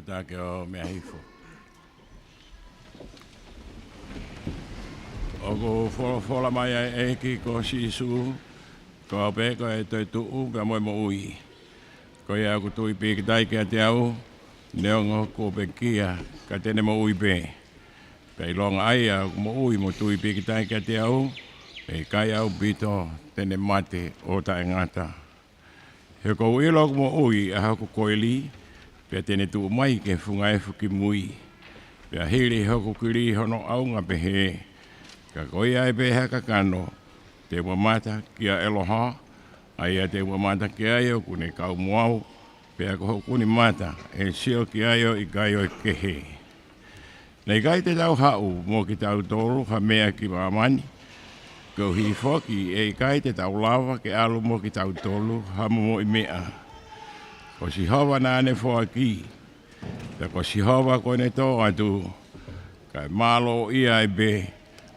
Atake o mea hifo. O ko fola mai e ki ko si su ko pe ko e toi tu ka mo ui. Ko ia ko tui pe ki tai ke te au neongo ko pe kia ka tene mo ui pe. Pei longa ai a mo ui mo tui pe ki tai ke te au e kai au bito tene mate o ta ngata. He ko ui lo mo ui a hako koeli pe tene tu mai ke funga e fuki mui. Pe a hiri hoko kiri hono aunga pe he. Ka koi ai pe haka kano te wamata kia eloha. Ai a te wamata kia aio kune kau muau. Pe a koho kuni mata e sio kia aio i kai o kehe. Nei kai te tau hau mo ki tau tolu ha mea ki mamani. Ko hi foki e kai te tau lava ke alu mo ki tau tolu ha mo i mea. Ko si hawa nane fo aki. Te ko si hawa kone tō atu. Kai malo ia e be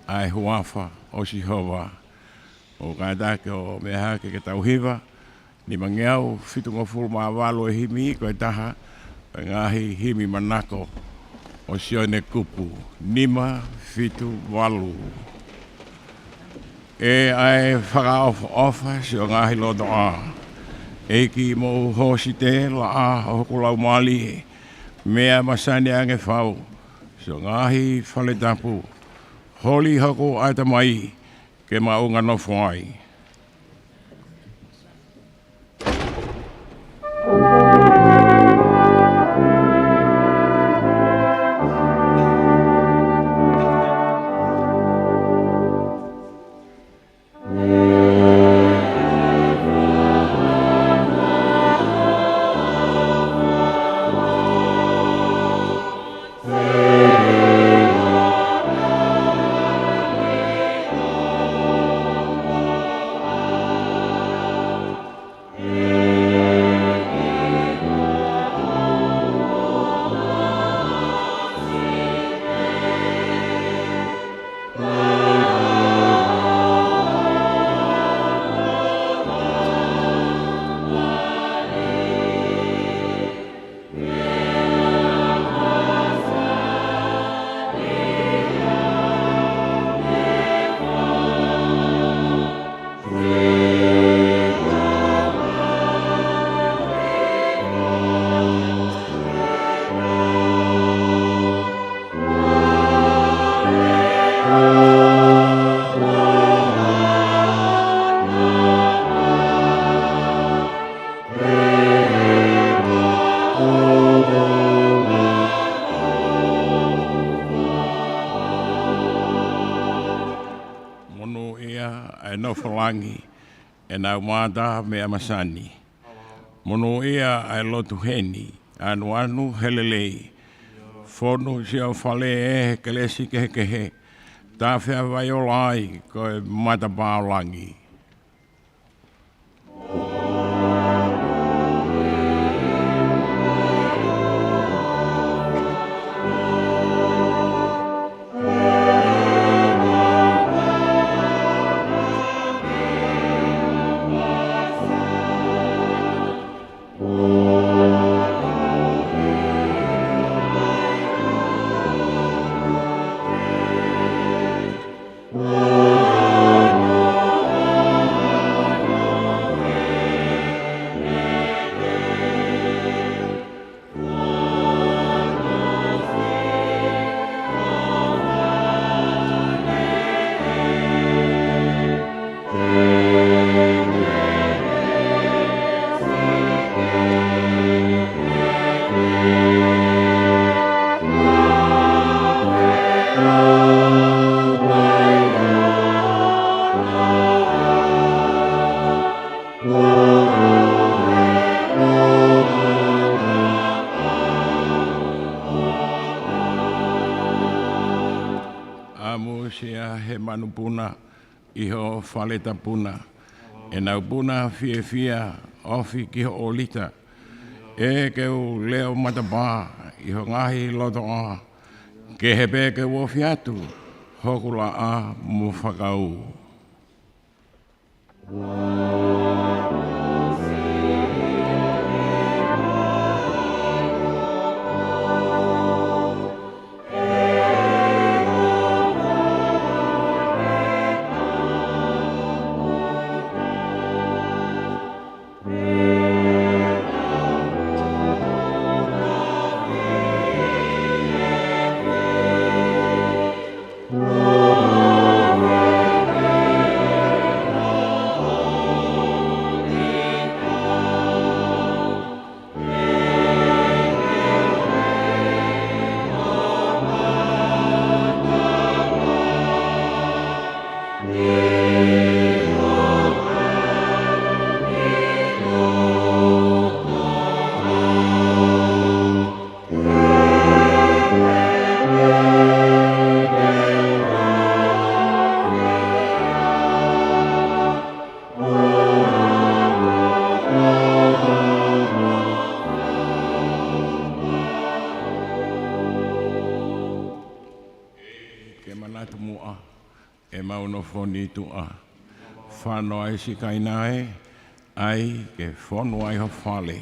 ai huafa o si hawa. O kai take o mea hake ke tau hiva. Ni mangeau fitu ngofuru maa walo e himi koe taha. Ngahi himi manako o Sione Kupu. Nima fitu walu. E ai whakaofa si o ngahi loto a. E ki mo hosi te la a hoku lau mali. Mea masani ange whau. Si o ngahi FALELOTU. Holi hoko aita mai ke maunga no whai. No falangi e nau mata mea masani. Mono ia ai lotu heni, anu helelei. Fono si au fale e kelesi kehe. Tā whea vai o lai koe mata pāolangi. Amusia he manupuna iho faleta puna. E nau puna fia ofi ki ho olita. E ke u leo matapā iho ngahi loto a. Ke he pe ke wofi atu hokula a mu whakau. e maunofoni tua. Whanau ai si kainae, ai ke whonu ai ho whale.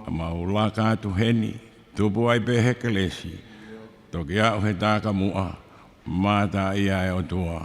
A maula kātu heni, tupu ai pe hekelesi. Toki au he tāka mua, māta ia e o tua.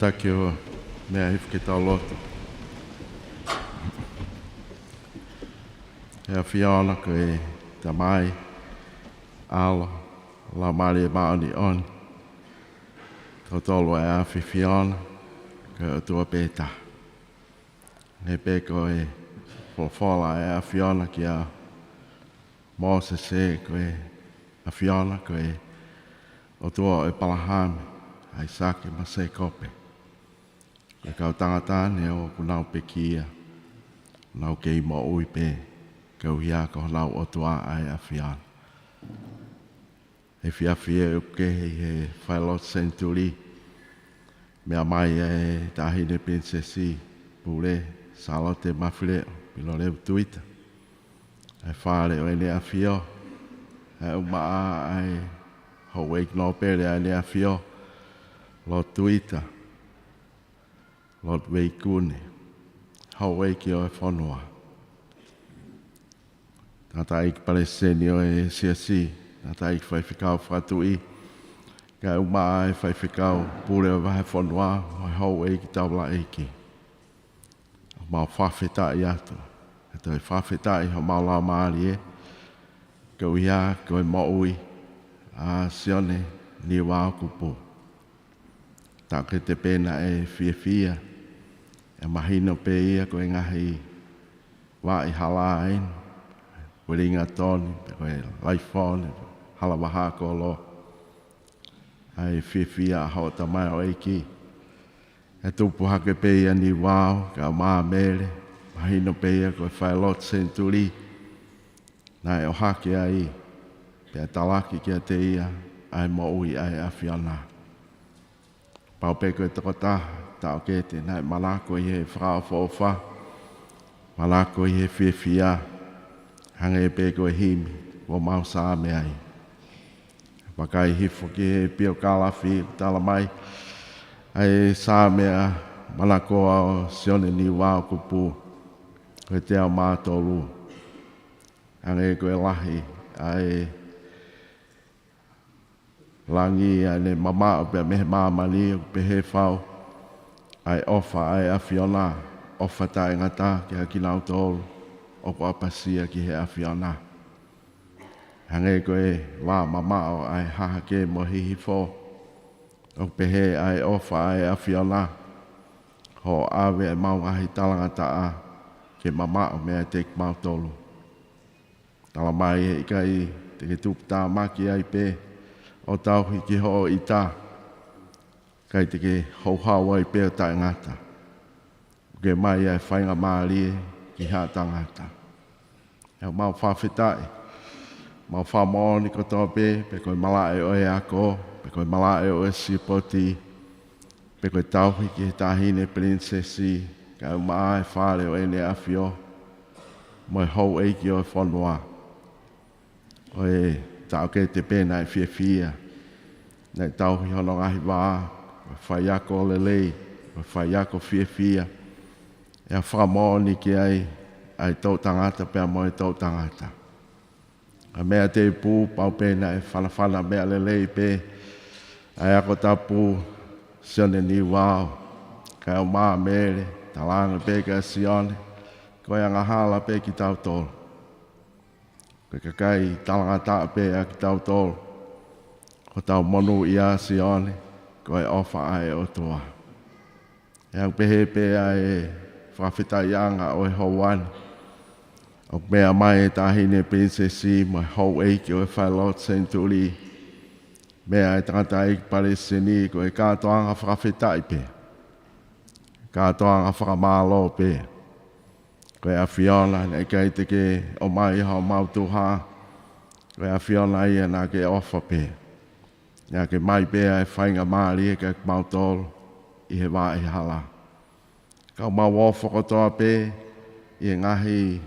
Taki o mea hifke tau lotu. Hea whiaona ko e ta mai, ala, la mari e maoni oni. Tau tolu e awhi whiaona, ko o tua pēta. He pē ko e whawhala e a whiaona ki a Mose se ko e a whiaona ko e o tua e palahame, ai sake ma se kope. E kau tangata ne o kunau pe kia, nau kei mo ui pe, kau hia ko nau o tua ai a whiana. E whiawhia e uke he FALELOTU SENITULI, mea mai e tahine princesi, pule, salote mawhileo, pilo leu tuita. E whare o ene a whio, e umaa ai hauweik no pere a ene a whio, lo tuita. Lord Weikune, hauwei ki o e whanua. Tata ik paleseni o e siasi, tata ik whaiwhikau whatui. Ka umaa e whaiwhikau pure o wahe whanua, o hauwei ki taula eiki. Mau whawhetai atu. E toi whawhetai ho maula maari e. Ka uia koe moui, a Sione, Niuvao Kupu. Take te pena e fia. E mahino pe ia koe ngahi wa i hala ain. Koe inga toni, koe laifone, hala waha ko lo. Ai fia hao tamai o eiki. E tupu hake pe ia Niuvao, ka maa mele. Mahino pe ia koe FALELOTU SENITULI. Nai o hake ai. Pea talaki kia te ia, ai mo ui ai a whiana. Pau pe koe tokota, tau kete, nai malako i he whakao whauwha. Malako i he whia, hanga e pe koe himi, o mau saa me ai. Wakai hifo ki he pio kalafi, tala mai. Ai saa mea, malako ao Sione Niuvao Kupu, koe te ao mātolu. Hanga e koe lahi, ai langi ane mama o pe mehe mamani o pe he whao ai ofa ai a whiona ofa tae ngata ki haki nau tolu o ko apasia ki he a whiona hange koe wā mama o ai haha ke mo hihi fo o pe he ai ofa ai a whiona ho awe e mau ahi talangata a ke mama o mea te mau tolu tala mai e ikai te ke tupta maki ai pe o tau hiki ho i tā. Kai te ke hauhau ai pēr tai ngata. Ke mai ai whainga maari ki hā tangata. Hau mau whawhetai. Mau whamoni ko tō pe koe malae o e ako, pe koe malae o e sipoti, pe koe tau hiki he tahine princesi, kai mai whare o ene awhio. Moi hou eiki o whanua. O e tau ke te pēna e fia fia. Nei tau hi hono ngahi wā. Whai ako lelei. Whai ako fia fia. E a whakamoni ki ai tau tangata pēr mo e tau tangata. A mea te pū pau pēna e whanawhana mea lelei pē. Ai ako tapu Sione Niuvao. Kai o maa mere. Talanga pē ka Sione. Koe anga hala pē ki tau tolu. Koe kakai talanga taa pē a ki tau tolu. Ko tau monu ia Sione. Koe ofa ai o toa. E ang pehe pē ai whawhita ianga o e hauani. O mea mai e tahine prinsesi mai hau eiki o e FALELOTU SENITULI. Mea e tangata eiki Palesini ko e kātoanga whakawhitai pē. Kātoanga whakamālo pē. Ko e a Fiona nei kei te ke o mai hao mautuha. Ko e a Fiona ia nā ke ofa pē. Nā ke mai pē e whainga maari e ke mautolo i he wā e hala. Kau mau whakatoa pē i e ngahi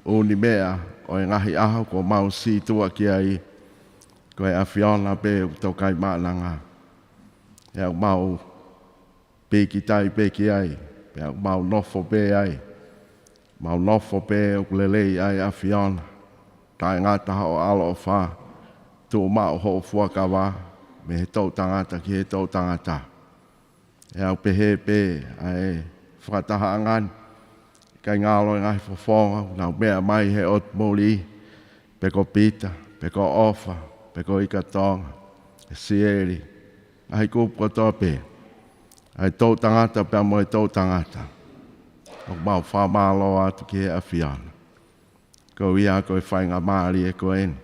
uni mea o e ngahi aho ko mau si tua ki ai. Ko e a Fiona pē u tau kai mānanga. E au mau pē ki tai pē ki ai. E au mau nofo pē ai. Mau nofo pē u lelei ai a Fiona. Tai ngata o ALOFA. Tu mau ho fuakawa. Me he tau tangata ki he tau tangata. E au pehe pē ai whakataha angan. Kai ngalo e ngahi whawhonga. Nau mea mai he ot moli. Peko pita. Peko ofa. Peko ika tonga. E sieri. Ai kupu katoa pē. Ai tau tangata pē mo e tau tangata. O mau whamalo atu ki he a Fiona. Ko ia ko e whainga maari e ko eni.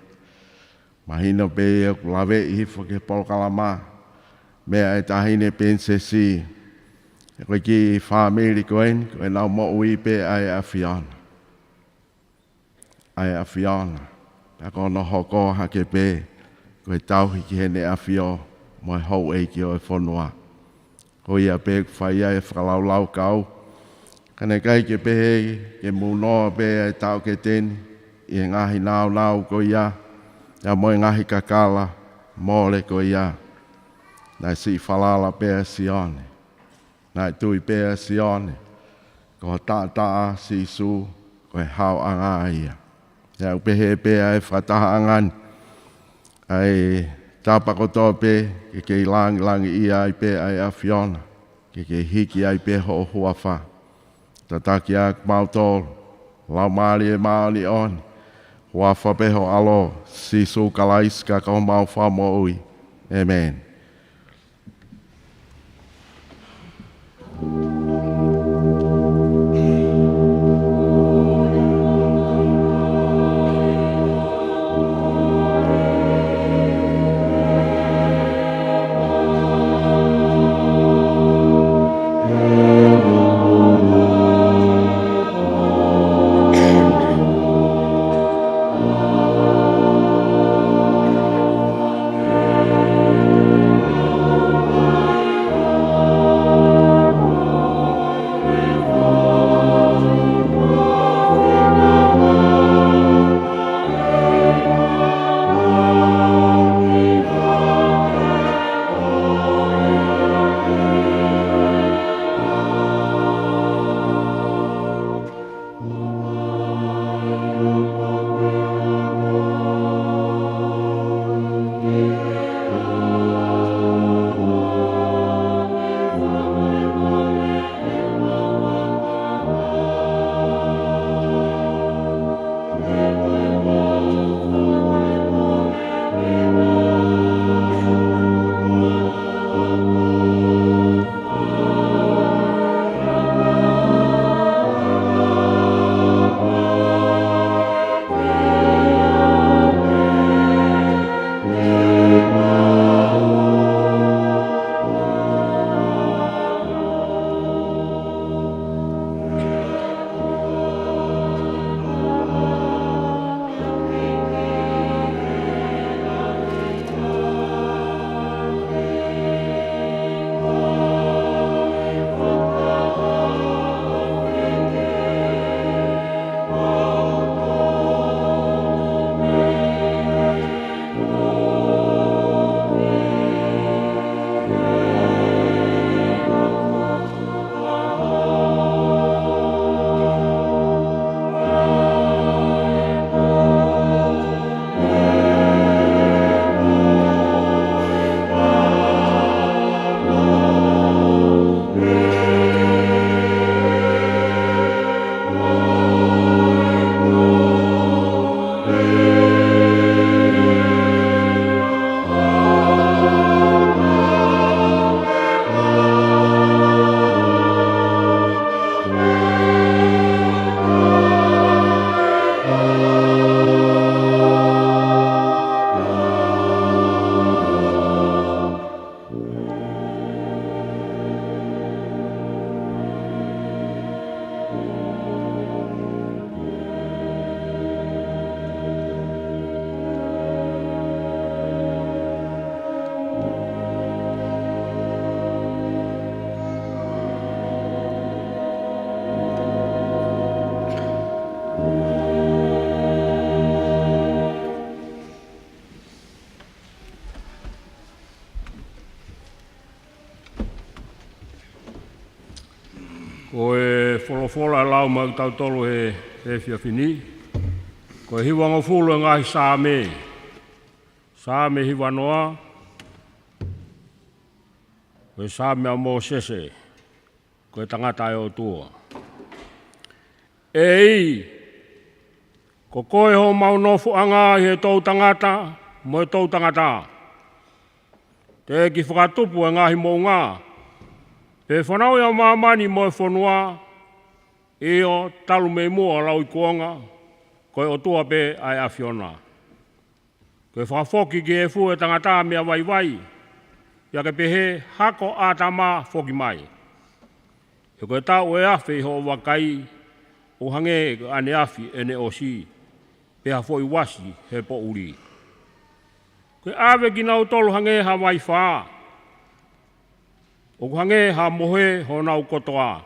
Mahina pē e lawe i hifo ke polkalama. Mea e tahine prinsesi. E koe ki whamiri ko eni. Ko e nau mo ui pē ai a Fiona. Ai a Fiona. Pea kono hoko hake pē. Ko e tauhi ki hene a Fio. Mo e hou eiki o e whanua. Ko ia pē whai ai e whakalaulau kau. Kane kai ke pehe, ke munoa pē e tau ke teni. I e ngahi nau ko ia. Ia mo e ngahi kakala. Mole ko ia. Nai si whalala pē a Sione. Nai tui pē a Sione. Ko taa si su. Ko e hau anga ia. Ia pehe pē e whataha angan. Ai tapa kotoa pē. Ke langi ia ai pē ai a Fiona. Ke hiki ai pē ho huafa. Tataki ak mautol, lau maali e maali on. Huafa peho alo, sisu kalaiska kau mau whamo ui. Amen. Ko e wholofola lau mau tau tolu he whiawhini. Ko e hiwa ngofulu e ngahi Sāme. Sāme hiwa noa. Ko e Sāme a mō sese. Ko e tangata e o tua. E ko koe ho mau nofu anga i he tau tangata, mo e tau tangata. Te ki whakatupu e ngahi mō ngā. Pe whanau ia māmani mo e whanua, e o talu me mua lau i kuanga, koe o tua pe ai awhiona. Koe whakafoki ki e fu e tangata mea waiwai, ia ke pehe hako ātama foki mai. E koe tau e awhi ho wakai, o hange ane awhi ene o si, pe hafo i wasi he po uri. Koe awe ki nau tolu hange ha wai whaa, o hange ha mohe ho nau kotoa.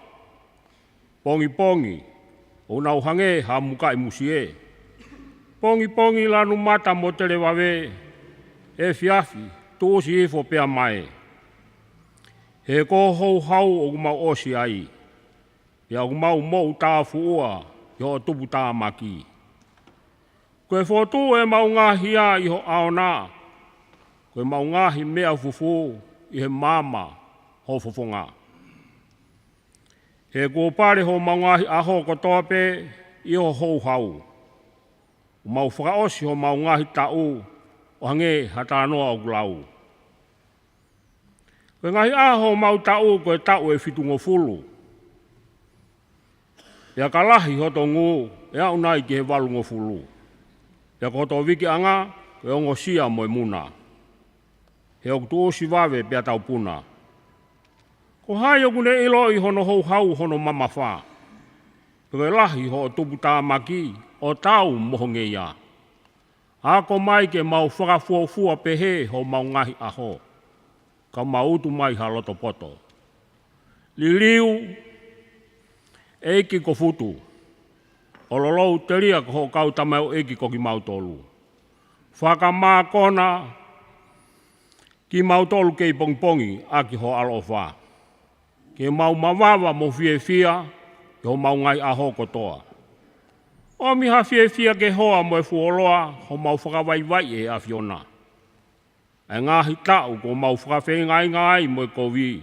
Pongi pongi, o nau hange ha mukai musie. Pongi pongi lanu mata mo tele wawe, e fiafi, tōsi e fo pea mai. He ko hou hau o mau osi ai. Ia o mau mou tā fuua, i ho tupu tā maki. Koe whotu e mau ngahi a i ho aona. Koe mau ngahi mea fufu i he mama ho fufunga. He kōpare ho mau ngahi aho kotoa pe i ho hou hau. O mau whakaosi ho mau ngahi tau o hange hata noa o glau. Koe ngahi aho mau tau koe tau e fitungo fulu. Ia ka lahi hoto ngu e au nai ki he walungo fulu. Ia ko hoto wiki anga koe ongo sia mo e muna. He o kutu osi wawe pia tau puna. Ko hai o kune ilo i hono hou hau hono mama wha. Koe lahi ho tupu tā maki o tau mohonge ia. Ako mai ke mau whakafuafua pehe ho mau ngahi aho. Ka mau utu mai ha loto poto. Liliu eiki ko futu. O lolou teria ko ho kau tamau eiki ko ki mau tolu. Whakamākona ki mau tolu kei pongpongi a ki ho ALOFA. Ke mau mawawa mo fie fia, ke ho mau ngai aho kotoa. O mi ha fie fia ke hoa mo e fuoloa, ho mau whakawaiwai e a fiona. E ngahi tau ko mau whakawhi ngai mo e kovi.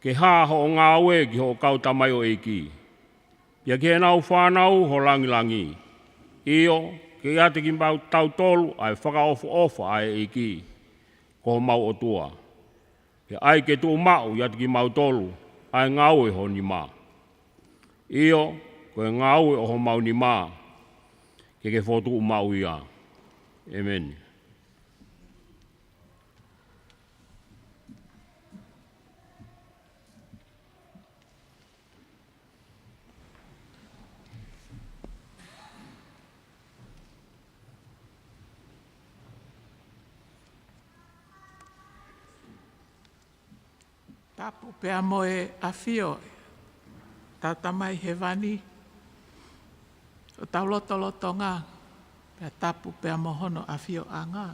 Ke ha ho ngā ue ki ho kau tamai o eiki. Pia ke nau whanau ho langi. Io, ke ate ki mau tau tolu ai whakaofa ai eiki. Ko mau o tua. Ke ai ke tu mau i ate ki mau tolu ai ngāue ho ni mā. Io, koe ngāue o ho mau ni mā. Ke whotu mau ia. Amen. Tapu pea moe a fio, tatamai he wani, o tau loto ngā, pea tapu pea mohono a fio a ngā.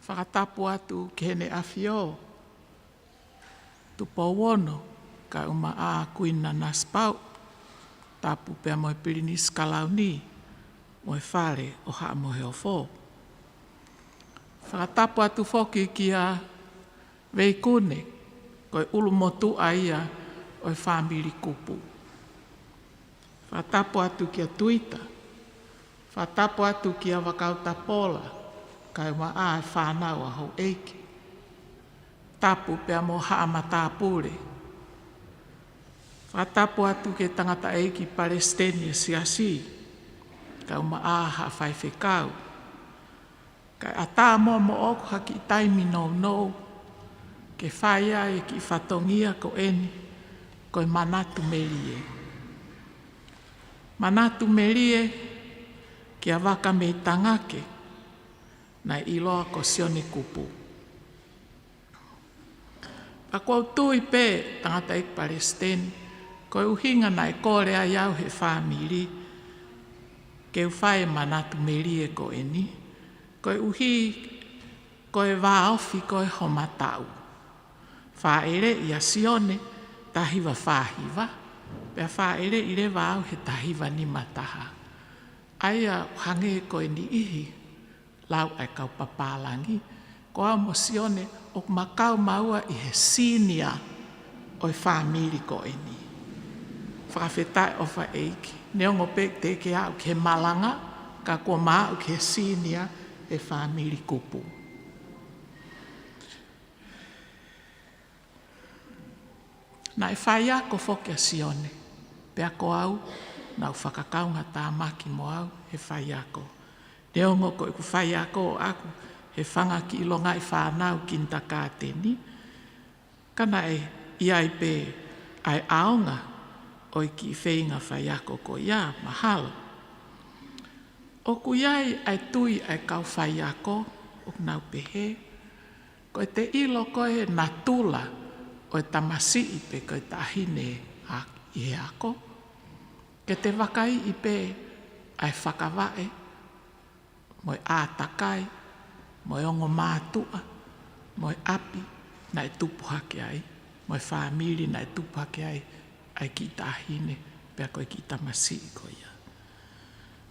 Whakatapu atu kene a fio, tupo wono, ka uma a kuina naspau, tapu pea moe pilini skalau ni, moe whare o haa mohe o fō. Whakatapu atu foki ki a veikune, koe ulu motu aia o e whāmiri kupu. Whatapu atu ki a tuita, whatapu atu ki a wakauta pola, kai wa a e whānau a hou eiki. Tapu pea mo haama tāpure. Whatapu atu ke tangata eiki Palestine siasi, kai uma a ha whaiwhekau. Kai a tā mo oku haki taimi no, ke whaia e ki whatongia ko eni, koe manatu melie. Manatu melie ki a Vakameitangake, na iloa ko Sione Kupu. A kua tui pē tangata ik Palestine, koe uhinga na e kore a iau he whamiri, ke uwhae manatu melie ko eni, koe uhi, koe wāofi koe homatau. Whaere i a Sione, tahiwa whahiwa. Pea whaere i le wau he tahiwa ni mataha. Aia hange koe ni ihi, lau ai kau papalangi. Koa mo Sione o makau maua i he sinia o i whamiri koe ni. Whakawhetai o wha eiki. Neongo pek te ke au ke malanga, ka kua maa ke sinia e whamiri kupu. Na e whaia ko whokia Sione. Pea ko au, nau whakakaunga tā maki mo au, he whaia ko. Neongo ko e ku whaia ko o aku, he whanga ki ilonga i whanau kinta kāteni. Kana e iai pe ai aonga, o i ki whainga whaia ko ia, mahalo. O ku iai ai tui ai kau whaia ko, o nau pehe, ko te ilo ko e natula, o e tamasi i pe ko e tahine i he ako. Ke te wakai i pe ai whakawae, mo e ātakai, mo e ongo mātua, mo e api, na e tupu hake ai, mo e whamiri na e tupu hake ai, ai ki tahine, pea koe ki tamasi i ko ia.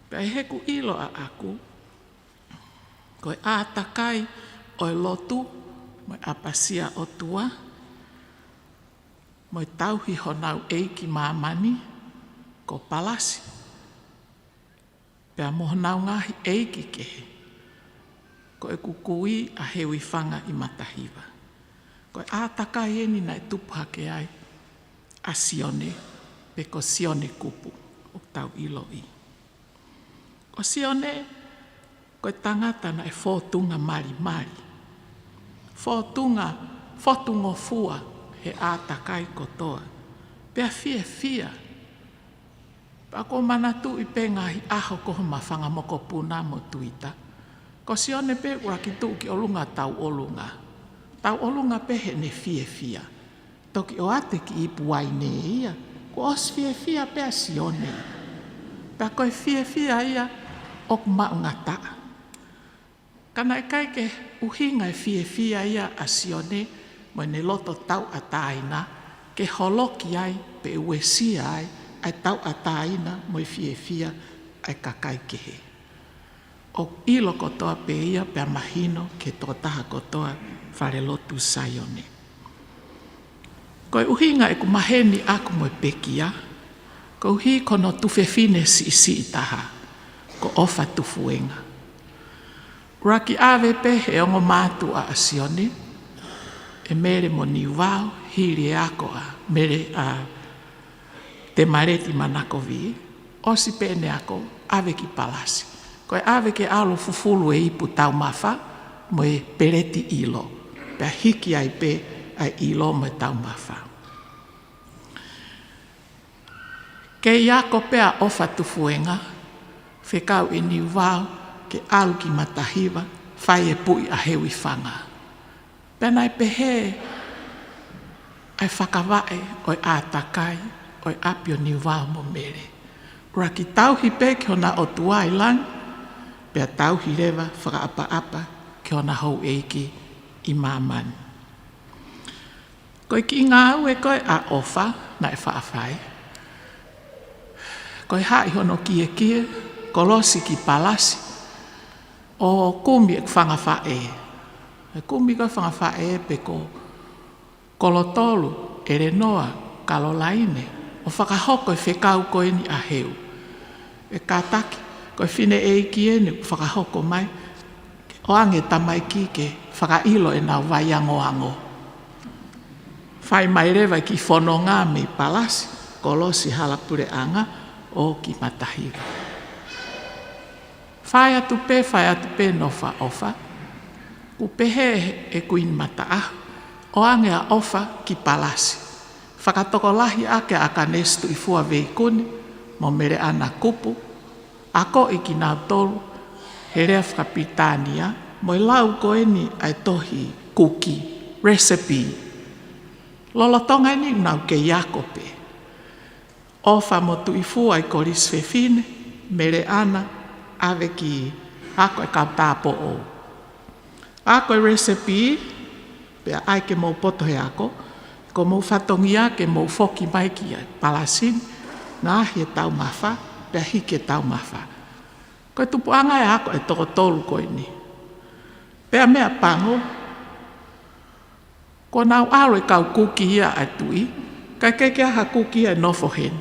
Pea heku ilo a aku, koe ātakai o e lotu, mo e apasia o tua, mo e tauhi honau eiki māmani, ko palasi. Pea mohonau ngahi eiki kehe, ko e kukui a hewi whanga i matahiwa. Ko e ātakai eni na e tupu hake ai, a Sione, pe ko Sione kupu, o tau ilo i. Ko Sione, ko e tangata na e whotunga mari. Whotungo fua, he ātakai kotoa. Pea fia. Pako manatu i pe ngahi aho koho mawhanga moko puna mo tuita. Ko Sione pe ura ki tu ki olunga tau olunga. Tau olunga pe he ne fia. Toki o ate ki ipu waine ia. Ko os fia pe a Sione. Pea koe fia ia ok maunga taa. Kana e kai ke uhinga e fia ia a Sione mo ne loto tau a taina ke holoki ai pe uesia ai ai tau a taina mo e fia ai kakai kehe. O ilo kotoa pe ia pe mahino ke tō taha kotoa FALELOTU Sione. Koe uhinga e ku maheni aku mo e pekia, ko uhi kono tufefine si taha, ko ofa tufuenga. Raki ave pe he ongo mātu a Sione, e mere mo Niuvao, hiri e ako a, mere a te mareti manakovi, osi pene ako, ave ki palasi. Koe ave ke alo fufulu e ipu tau mawha, mo e pereti ilo, pea hiki ai pe ai ilo mo e tau mawha. Ke iako pea ofa tufuenga, whekau e Niuvao, ke alu ki matahiwa, whai e pui a hewi whanga. Pena e pehe, ai whakawae, oi ātakai, oi apio Niuvao mo mere. Ura ki tauhi pe ki ona o tuai lang, pea tauhi rewa whakaapa ki ona hou eiki i māmani. Koe ki ngā ue koe a ofa, na e whaafai. Koe hai hono kie, kolosi ki palasi, o kumi e whangawhae. E kumi koe whangawhae pe ko kolotolu e renoa kalolaine. O whakahoko e whekau koe ni a heu. E kātaki, koe whine e iki ene whakahoko mai. O ange tamai ki ke whakailo e nau waiango. Whai mai rewa ki whono ngā me palasi, kolosi halapure anga o ki matahiwa. Whai atu pe no wha ofa. Ku pehe e kuin mata ahu. O ange a ofa ki palasi. Whakatoko lahi ake aka nestu i fua veikuni. Mo mere ana kupu. Ako i ki nau tolu. He rea whakapitania. Mo i lau koeni ai tohi kuki. Recipe. Lolotonga ni nau ke iako pe. Ofa mo tu i fua i koris whewhine. Mere ana. Ave ki ako e kautapo o. Ako e recipe, pea ai ke mo poto he ako, ko ko mo fatongia ke mo foki mai ki palasin na he tau mafa pe hike tau mafa ko tupu anga e ako e toko tolu ko ni pe mea pango ko nau aro e kau kuki ia atui ka keke ha kuki e nofo hen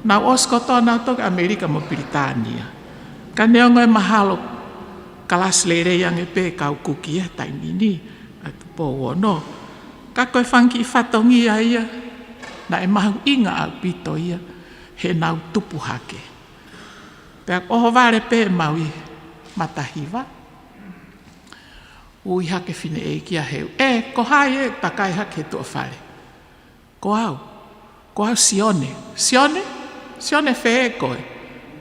nau oskoto nau toke Amerika mo Britania ka neongo e mahalo kalas lere yang e pe kau kuki ia taimini atu po wono ka koe whanki I whatongi ia na e mahu inga au pito ia he nau tupu hake. Pea oho vare pe maui matahiwa. Ui hake fine e kia heu. Ko hai e takai hake tua whare. Ko au Sione. Sione whee koe.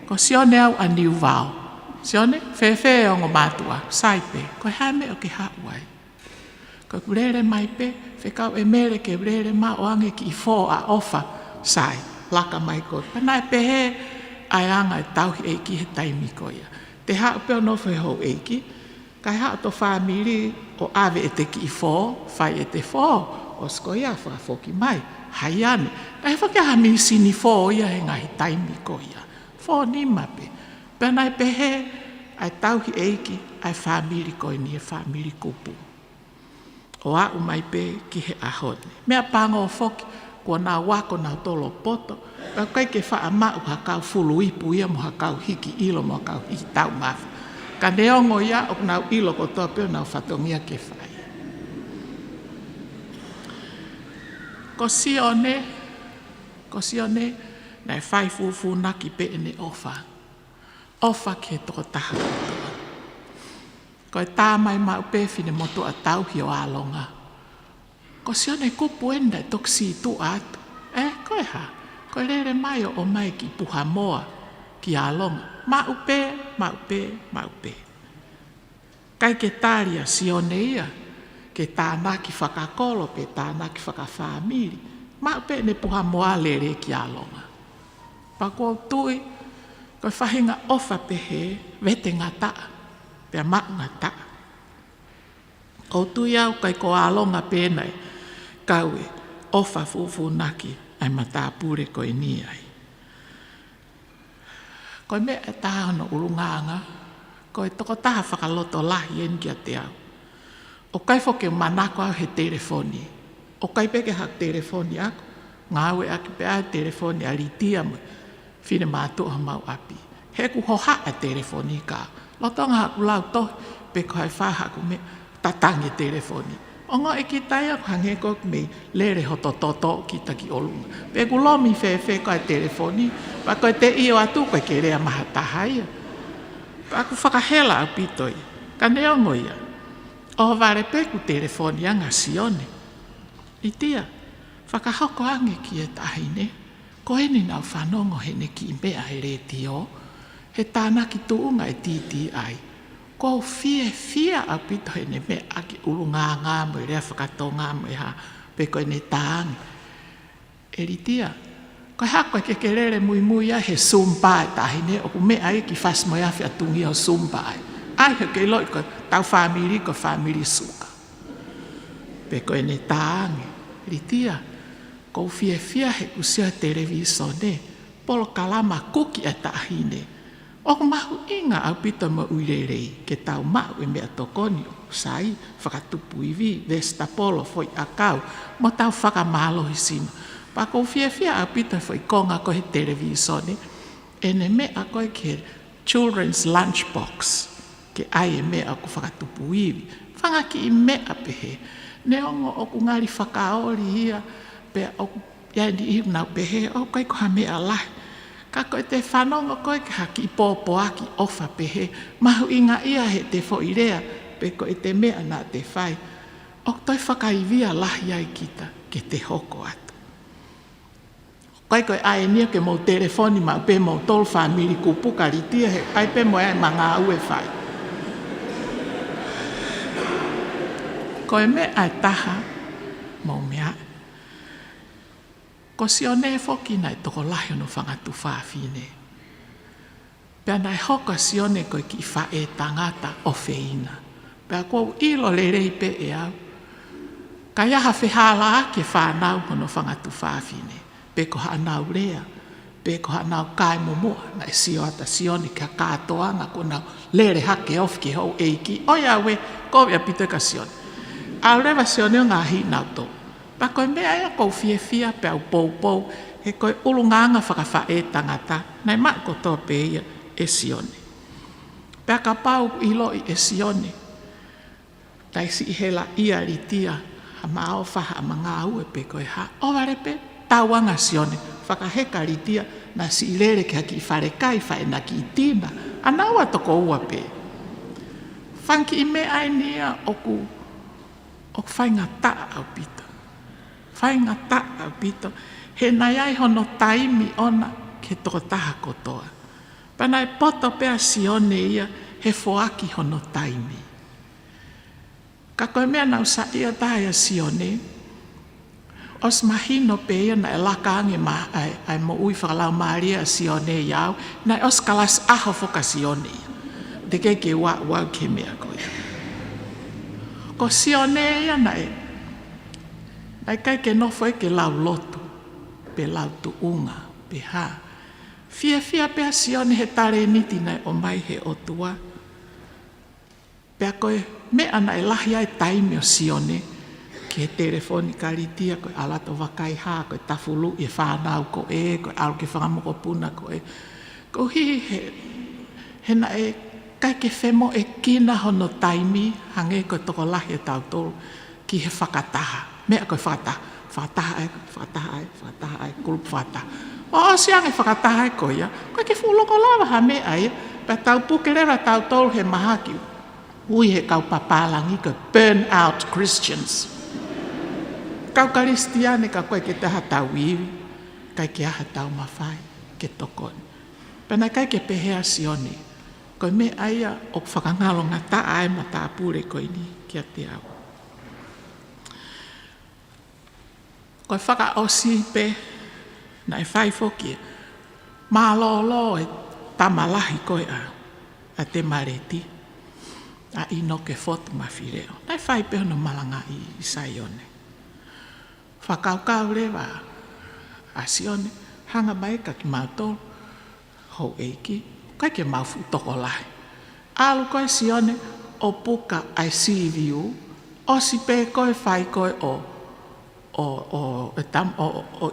Ko Sione au a Niuvao. Sione whee ongo mātua. Saipe. Ko hai me o ke hauai. Ko kurere mai pe. Whekau e mere ke rere ma o ange ki I fō a ofa sai, laka mai koe. Panai pe he ai anga e tauhi eiki he taimi koia. Te hao peo nofo he hou eiki, kai hao to whamiri o ave e te ki I fō, whai e te fō, o skoia whafoki mai, hai ane. Kai whake ha misini fō ia he ngahi taimi koia. Fō ni mape. Panai pe he ai tauhi eiki, ai whamiri koe ni e whamiri kupu. O a umai pe ki he ahone. Mea pango o foki, kua nā wako nā tolo poto, ka kai ke wha amau hakau fulu ipu ia mo hakau hiki ilo mo hakau hiki tau mafa. Ka neongo ia o nau ilo ko toa peo nau whatongia ke whai. Ko Sione, nai whai fufu naki pe ene ofa. Ofa ke toko taha kotoa. Ko e tā mai mau pe fine motu a tau hi o alonga. Ko Sione kupu enda e toksi tu atu. Ko e ha. Ko e rere mai o mai ki puha moa ki alonga. Mau pe. Kai ke tāria Sione ia. Ke tāna ki whakakolo pe tāna ki whakawhamiri. Mau pe ne puha moa lere ki alonga. Pako tui. Ko e whahinga ofa pe he vete ngataa. Pea maunga ta. O tui au kai ko alonga pēnei, kaue, ofa fufu naki, ai matapure koe ni ai. Koe me e tāhono urunganga, koe toko taha whakaloto lahi en kia te au. O kai whoke manako au he telefoni. O kai peke hak telefoni ako, ngāwe aki pe au telefoni a ritia mo, whine mātua mau api. Heku hoha a telefoni ka. Lotonga haku lau tohi, pe koe whahaku me tatangi telefoni. Ongo e ki tai aku hange koe me lere hoto toto ki taki olunga. Pe ku lomi whewhe koe telefoni, pa koe te io atu koe ke rea maha tahaia. Pa ku whakahela au pitoi, ka neongo ia. O vare pe ku telefoni anga Sione. Itia, whakahoko ange ki e tahine, ko eni nau whanongo hene ki mea he retio, he tāna ki tuunga e titi ai. Ko fie a pito he ne me aki urunga ngā mo i rea whakatonga mo i ha pe koe ne tāngi. E ritia, koe hako e ke rere mui a he sumpa e tahine o ku me ai ki whas mo i awhi atungi o sumpa ai. Ai he ke loi ko tau whamiri ko whamiri suka. Pe koe ne tāngi. Ritia, ko fie he kusia televisone, polo kalama kuki e tahine. O mahu inga au pito mo uirerei ke tau mau e mea tokoni o sai whakatupu iwi vesta polo foi akau mo tau whakamalo hi sino. Pa kou fia au pito foi konga ko he televisone ene mea koe ke children's lunchbox ke ai e mea ko whakatupu iwi. Whangaki I mea pehe. Neongo o ku ngari whakaori hia pe o iani iunau pehe o koe ko ha mea lahi. Ka koe te whanongo koe ke haki I pōpo aki ofa pehe, mahu inga ia he te fo irea, pe koe te mea nā te whai. O toi whakaivia lahi ai kita ke te hoko atu. Koe ai nia ke mou telefoni ma pe mou tolu whamiri kupu karitia he, ai pe mo ai manga ue whai. Koe me ai taha, mou mea. Ko Sione foki nai toko lahi no whangatu whawhine. Pea nai hoka Sione koe ki wha e tangata o whina. Pea kou ilo le rei pe e au. Ka ia hawhihala ke whanau hono whangatu whawhine. Pe ko hanau rea. Pe ko hanau kai momoa. Na e sio ata Sione ka kātoanga ko nau lere hake of ke hou eiki. Oia we, ko ia pito ka Sione. Au rewa Sione o ngahi nau tō. Pa koe mea ia kou fia pe au pou. He koe ulunganga whakawha e tangata. Nei mak ko tō pe ia e Sione. Pe ka pau ilo i e Sione. Tai si hela ia ritia. Ha mao whaha mga au e pe koe ha. O warepe, tauanga Sione. Whakaheka ritia na si ilere ke haki wharekai whae na ki tina. Anaua toko ua pe. Whanki i mea ai nia oku whainga taa au pito. Whainga taa au pito. He nai ai hono taimi ona ke toko taha kotoa. Pana e poto pea Sione ia he foaki hono taimi. Ka koe mea nau sa ia taha Sione, os mahino pe ia na e lakaange ai mo ui whakalau maaria Sione iau, na os kalas aho foka Sione ia. Te ke wau ke mea koe. Ko Sione ia na e kai ke nofo e ke lau lotu, pe lau tuunga, pe ha. Fia pea Sione he tare niti na o mai he otua. Pea koe me ana e lahi ai taimi o Sione, ke telefoni karitia, koe alato wakai ha, koe tafulu e whanau ko koe alu ke whangamoko puna ko Ko hi he na e kai ke whemo e kina hono taimi, hange koe toko lahi e tautoro, ki he whakataha. Mea koe whakataha ai, kulup whakataha. O siang e whakataha e koe ia, koe ke whuloko lawa ha mea ai, pa tau pukerera tautoro he mahaki. Ui he kau papalangi koe burn out Christians. Kau karistiane ka koe ke taha tau iwi, kai ke aha tau mawhai, ke tokoni. Pena kai ke pehea Sione, koe me aia o whakangalo ngā taa e ma taa pure koe ni kia te au. Koe whakaosi pe, na e whai fokie, mālolo e tamalahi koe a te mareti, a ino ke fotu mawhireo. Na e whai pe hono malanga i Sione. Whakaukau rewa a Sione, hanga mai ka ki mautoro, hou eiki, kai ke maufu toko lahi. Alu koe Sione, o puka I see you, o si pe koe whai koe o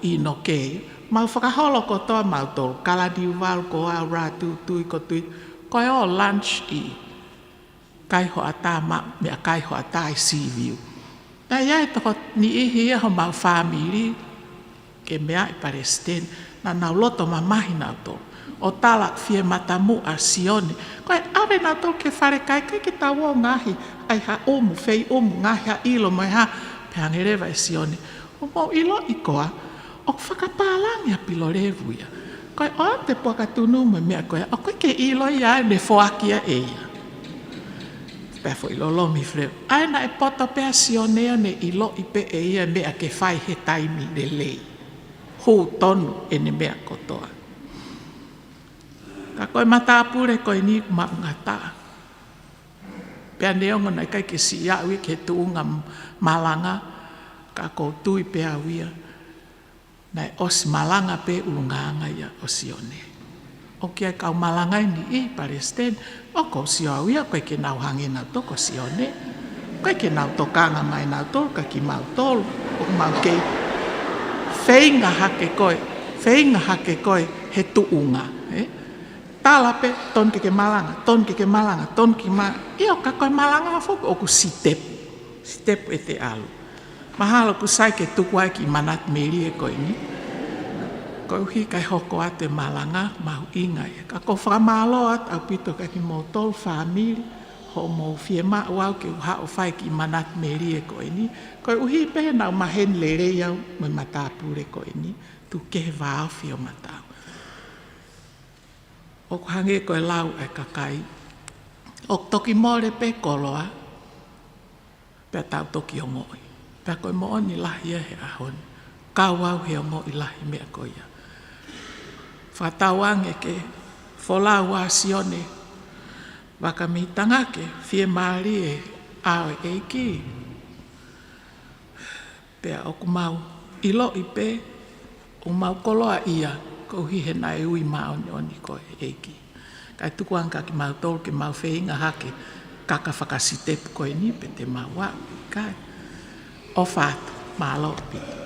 ino kei, mau whakaholo ko toa mautoro, kala Niuvao ko au rātu tui ko tui, koe o lunch i, kai ho ata ma, mea kai ho ata I see you. Na iai toko ni ihi ho mau whamiri, ke mea i Palestine, na nau loto mamahi nau tō. O tala fie matamu a Sione, koe awe nau tō ke wharekai, kai ke tawo ngahi, ai ha omu, fei omu, ngahi ha ilo mai ha, peangerewa e Sione. O mau ilo i koa, o whakapalangi a pilo revuia. Koe o te pokatunu me mea koe, o koe ke ilo ia ne foakia e ia. Pea fo ilo lomi freo. Aina e poto pea Sione ne ilo i pe e ia mea ke whai he taimi le lei. Hu tonu e ne mea kotoa. Ka koe matapure koe ni maungata. Pea neongo na kai ke si iaui ke tuunga malanga. Ka kou tui pea wia. Na os malanga pe ulunganga ia o Sione. O kia kau malangai ni i Palestine, o kou siawia koe ke nau hangi nau toko Sione. Koe ke nau tokanga mai nau tolu, ka ki mau tolu, o mau kei. Whainga hake koe he tuunga. Tala pe, ton ke malanga, ton ke malanga. Io ka koe malanga foku, o ku sitep e te alu. Mahalo ku sai ke tukuai ki manat meri e koe ni. Koe uhi kai hoko ate malanga, mahu ingai. Ka ko whamalo at au pito ka ki mo tolu whamiri, ho mo fie maa wau ke uha o whai ki manat meri e koe ni. Koe uhi pehe nau mahen lere iau, me matapure koe ni, tu kehe vāo fio matau. O hange koe lau e kakai. O toki more pe koloa, pe tau toki o moi. Pe koe mo ni lahi he ahon. Kau au he o moi lahi mea koe ia. Whatawange ke wholau a Sione. Vakameitangake, fie maari e ao e ki. Pea o ku mau ilo i pe, o mau koloa ia, ko hihe na e ui mao ni oni ko e eiki. Kai tuku anka ki mau tolu ke mau wheinga hake, kaka whakasitepu ko e nipe te mau wau. Kai, o whātu, malo piti.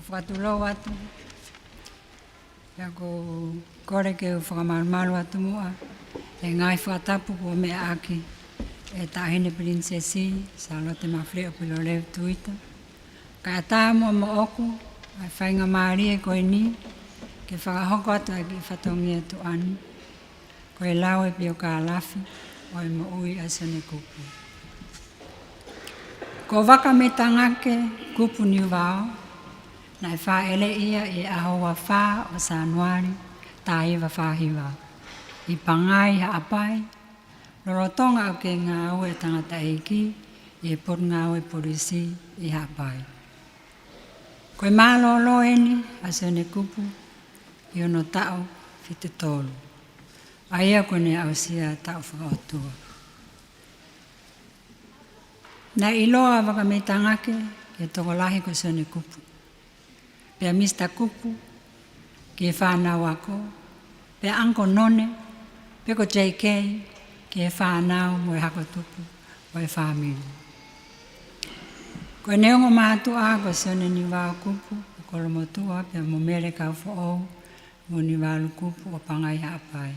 whakatulau atu. Ia ko kore ke whakamarumaru atu mua. E ngai whakatapu ko mea aki. E tahine prinsesi, sa lote mawhre o pilo leo tuita. Ka ata mua mo oku, ai whainga maari e koe ni, ke whakahoko atu ai ki whatongi atu ani. Koe lau e pio ka alafi, o e mo ui a Sione Kupu. Ko Vakameitangake Kupu Niuvao, na e wha ele ia e ahoa wha o Sanuari, ta iwa whahiwa. I pangai ha apai, lorotonga o ke ngā au e tangata eiki, e por ngā au e polisi i ha apai. Koe mālolo eni a Sione Kupu, i ono tau white tolu. Aia kone au sia tau whakaotua. Na iloa Vakameitangake, ke toko lahi ko Sione Kupu. Pea Mr. Kupu, ke whanau ako, pea Uncle None, pe ko JK, ke whanau mo e hako tupu, o e whamiri. Koe neongo mātua ko Sione Niuvao Kupu, o kolomotua, pea mo mere kau whaou, mo Niuvao Kupu o pangai haapai.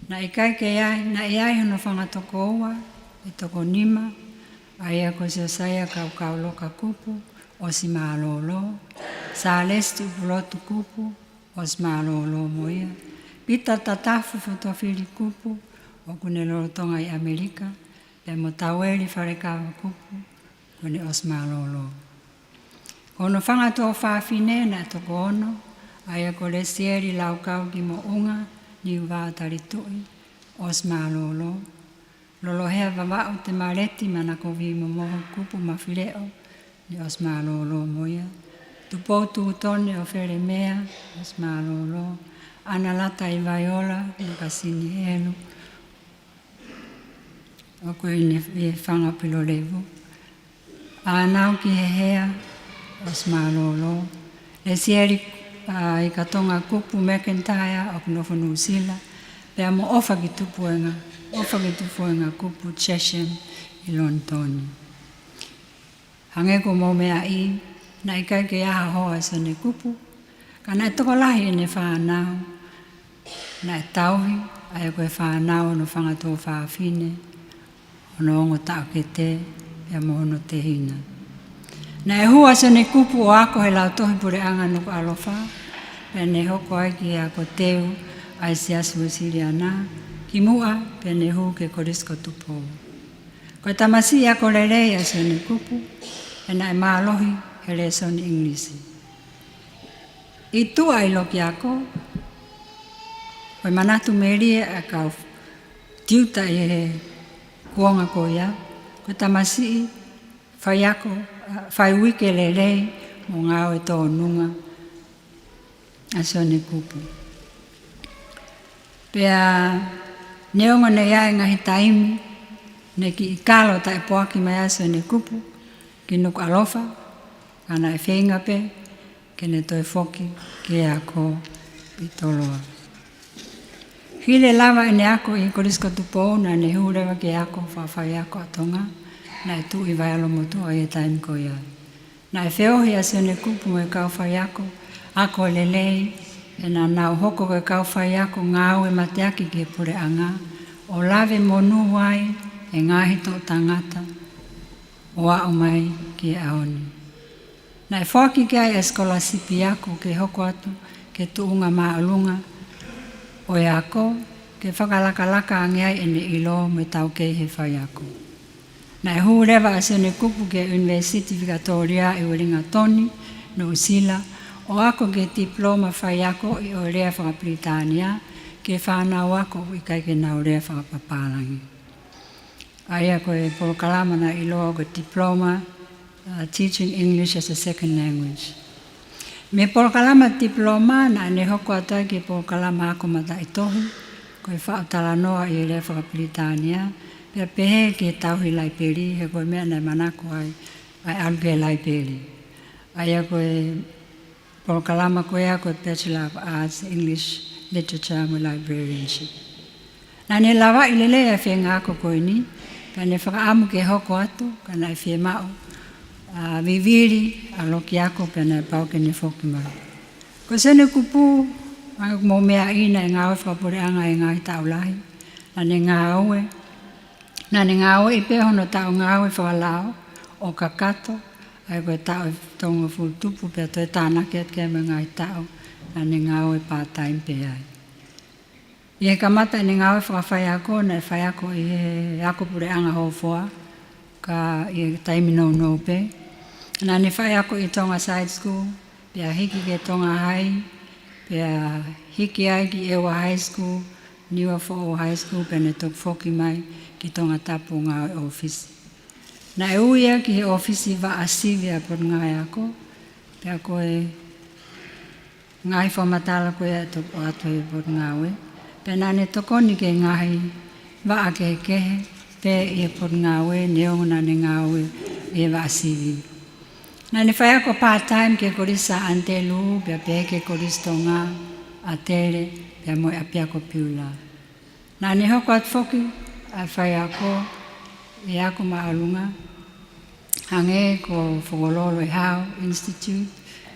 Na ikai ke iai, na iai hono whangatoko ua, e toko nima, aia ko Siosaya kau loka Kupu, o si mālolo, sa lesti upulotu Kupu, o si mālolo moia, pita tatafu whutawhiri Kupu, o kune lorotonga i Amerika, pe mo taueri wharekawa Kupu, kune o si mālolo. Kono whangato o whawhine na toko ono, aia ko lesieri laukau ki mo unga, Niuvao taritui, o si mālolo, lolohea wawau te mareti mana ko vi momoho Kupu mawhireo, ni o si mālolo moia, tupoutu utone o where mea, o si mālolo, ana lata i vaiola, no kasini helu, o koe ni whanga pilo levu. Anau ki hehea, o si mālolo, le sieri i katonga Kupu McIntyre, o kunofo Nusila, pea mo ofa ki tupuenga, Kupu Chesham i Lontoni. Hangeko mo mea i, na ikai ke aha hoa Sione Kupu, ka na e toko lahi e ne whanau, na e tauhi, aia koe whanau no whangato whaafine, ono ongo tau ke te, pea mo ono te hina. Na e hua Sione Kupu o ako he lau tohi pure anga NUKU ALOFA, pea ne hoko ai ki ako teu, ai si asu e Siriana, ki mua, pea ne hu ke korisko tupou. Koe tamasi ako lelei a Sione Kupu, e na e mālohi he lesoni Inglisi. I tua i loki ako, koe manatu merie a kau tiuta i he kuonga ko ia, koe tamasi whai ako, whai wike lelei mo ngāo e tō nunga a Sione Kupu. Pea neongo ne iai ngahi taimi, ne ki i kalo ta e poaki mai a Sione Kupu, ki NUKU ALOFA, kana e whenga pe, ke ne toi foki, ke ako i toloa. Hile lava e ne ako i korisko tupou, na ne hurewa ke ako, whawhai ako a tonga, na e tu i vai alomotu o i e taimi ko ia. Na e whiohi a Sione Kupu mo e kau whai ako lelei, e na nau hoko koe kau whai ako ngāu e mateaki ke pure anga, o lave monu wai e ngahi tō tangata, o au mai ki e aoni. Na e whaki ke ai e skolasipi ako ke hoko atu, ke tuunga maalunga, o e ako, ke whakalakalaka angeai e ne ilo me tau kei he whai ako. Na e hurewa a Sione Kupu ke University Victoria i Uringa Toni, no Usila, o ako ke diploma whai ako i o rea Whakapritania, ke whanau ako i kai ke nau rea Whakapapalangi. Aia koe polokalama na iloa ko diploma teaching English as a second language. Me polokalama diploma na ne hoko atai ke polokalama ako mata i tohu, koe whaatalanoa i rea Whakapritania, pia pehe ke tauhi laiperi, he koe mea nei manako ai aluke laiperi. Aia koe polokalama koe a koe Bachelor of Arts, English, Literature, mo Librarianship. Na ne lawa i lele e whenga ako koe ni, ka ne whakaamu ke hoko atu, ka nai whe mao, viviri a loki ako pena pau ke ne foki mai. Ko sene kupu mo mea ina e ngāwe whapureanga e ngāi taulahi. Nane ngāwe i pe hono tau ngāwe whakalao o kakato. Ai koe tau e tonga futupu pia toi tānake at kea me ngai tau. Nane ngāwe pātaim pe ai. I he kamata ni ngāwe whakawhai ako, na e whai ako i he ako pureanga hofoa. Ka i e taimi no pe. Nane whai ako i tonga side school. Pia hiki ke tonga hai. Pia hiki ai ki Ewa High School. Niuvao High School. Pia ne tok foki mai ki tonga tapu ngāwe ofisi. Na e uia ki he ofisi wa asivia por ngai ako. Pia koe ngai whamatala koe ato atoe por ngawe. Pia nane tokoni ke ngai wa ake kehe. Pia i por ngawe, neongo nane ngawe e wa asivi. Nane whai ako part-time ke korisa antelu. Pia pia ke korisa tonga atere. Pia moe apia ko piula. Nane hoko at foki a whai ako e ako maalunga. Hange ko Whakololo e Hau Institute,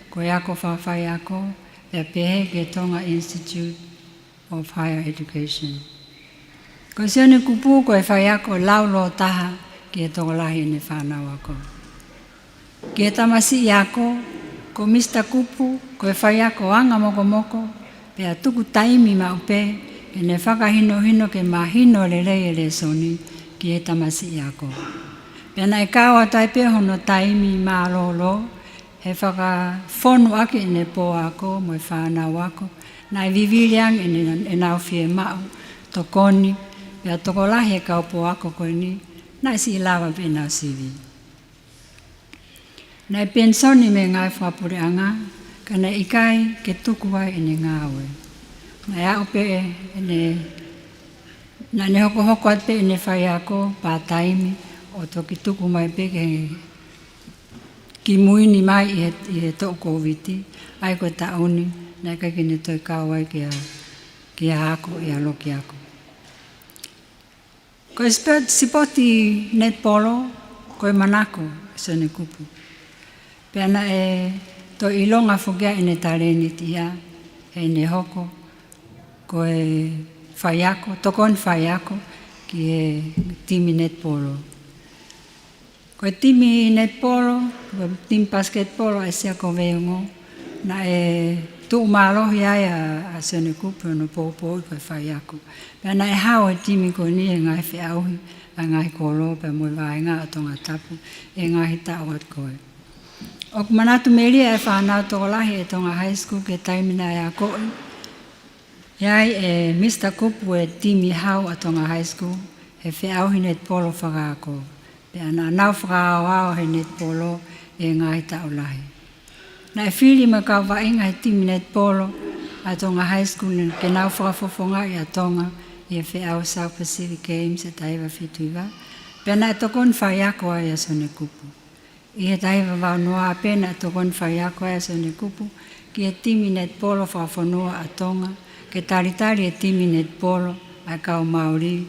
ko e ako whawhai ako, e pehe ke Tonga Institute of Higher Education. Ko Sione Kupu ko e whai ako laulo taha ki e tokolahi ne whanau ako. Ki e tamasi ako, ko Mr. Kupu ko e whai ako anga moko, pe a tuku taimi maupe, e ne whakahino ke mahino le le soni ki e tamasi ako. Pena e kawa tai pe hono taimi mālolo, he whaka whonu ake ne pō ako, mo e whānau ako, na e viviriang e nau fie mau, tokoni, pia tokolahi e kau pō ako koe ni, na e si ilawa pe nau sivi. Na e pensoni me ngai whapureanga, ka na ikai ke tuku ai e ne ngāwe. Na e au pe e ne, na ne hoko at pe e ne whai ako, pā taimi, o toki tuku mai peke ki muini mai i he toko viti, ai koe tauni, nei kai kene toi kawai ki a ako i a loki ako. Koe sipoti net polo, koe manako, Sione Kupu. Pea na e toi ilonga whukia i ne tareni tia, e ne hoko, koe whai ako, tokon whai ako, ki e timi net polo. Koe timi netpolo, koe timi basketpolo e sea ko veongo, na e tuu mālohi ai a Sione Kupu no pōpō i koe whai ako. Pea na e hao e timi ko ni e ngai whiauhi, a ngai kolo, pea moe waenga a tonga tapu, e ngai tau at koe. O manatu melia e whanau tokolahi e tonga high school ke taimina e a koe. Iai e Mr. Kupu e timi hau a tonga high school, e whiauhi netpolo whakako. Pea na nau whakaawao he netpolo e ngai taulahi. Na e whiri ma kau wainga he timi netpolo a tonga high school ke nau whakafofonga i a tonga i e whiau South Pacific Games e taiwa whituiwa. Pea na e tokon whai ako ai a Sione Kupu. I he taiwa wau noa a pena e tokon whai ako ai a Sione Kupu ki e timi netpolo whakafonua a tonga ke taritari e timi netpolo a kau Māori